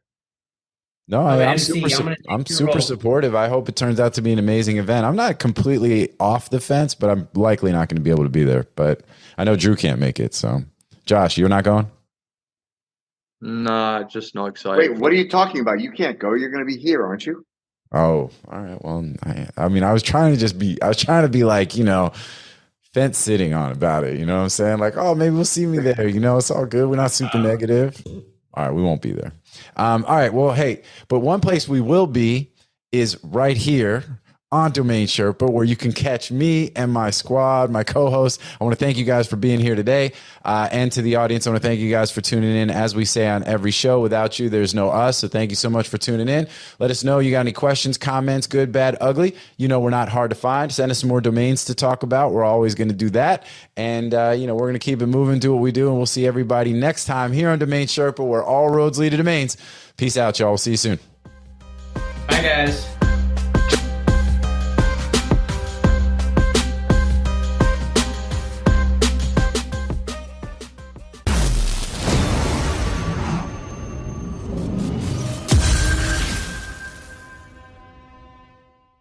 No, I'm an I'm MC. super. I'm gonna I'm take your super role. supportive. I hope it turns out to be an amazing event. I'm not completely off the fence, but I'm likely not going to be able to be there. But I know Drew can't make it. So, Josh, you're not going? Nah, just not excited. Wait, what are you talking about? You can't go. You're going to be here, aren't you? Oh, all right. Well, I mean, I was trying to be like, fence sitting on about it. You know what I'm saying? Like, oh, maybe we'll see me there. It's all good. We're not super negative. All right, we won't be there. All right. Well, hey, but one place we will be is right here on Domain Sherpa, where you can catch me and my squad, my co-hosts. I want to thank you guys for being here today. And to the audience, I want to thank you guys for tuning in. As we say on every show, without you, there's no us. So thank you so much for tuning in. Let us know you got any questions, comments, good, bad, ugly. We're not hard to find. Send us some more domains to talk about. We're always going to do that. And, we're going to keep it moving, do what we do. And we'll see everybody next time here on Domain Sherpa, where all roads lead to domains. Peace out, y'all. We'll see you soon. Bye, guys.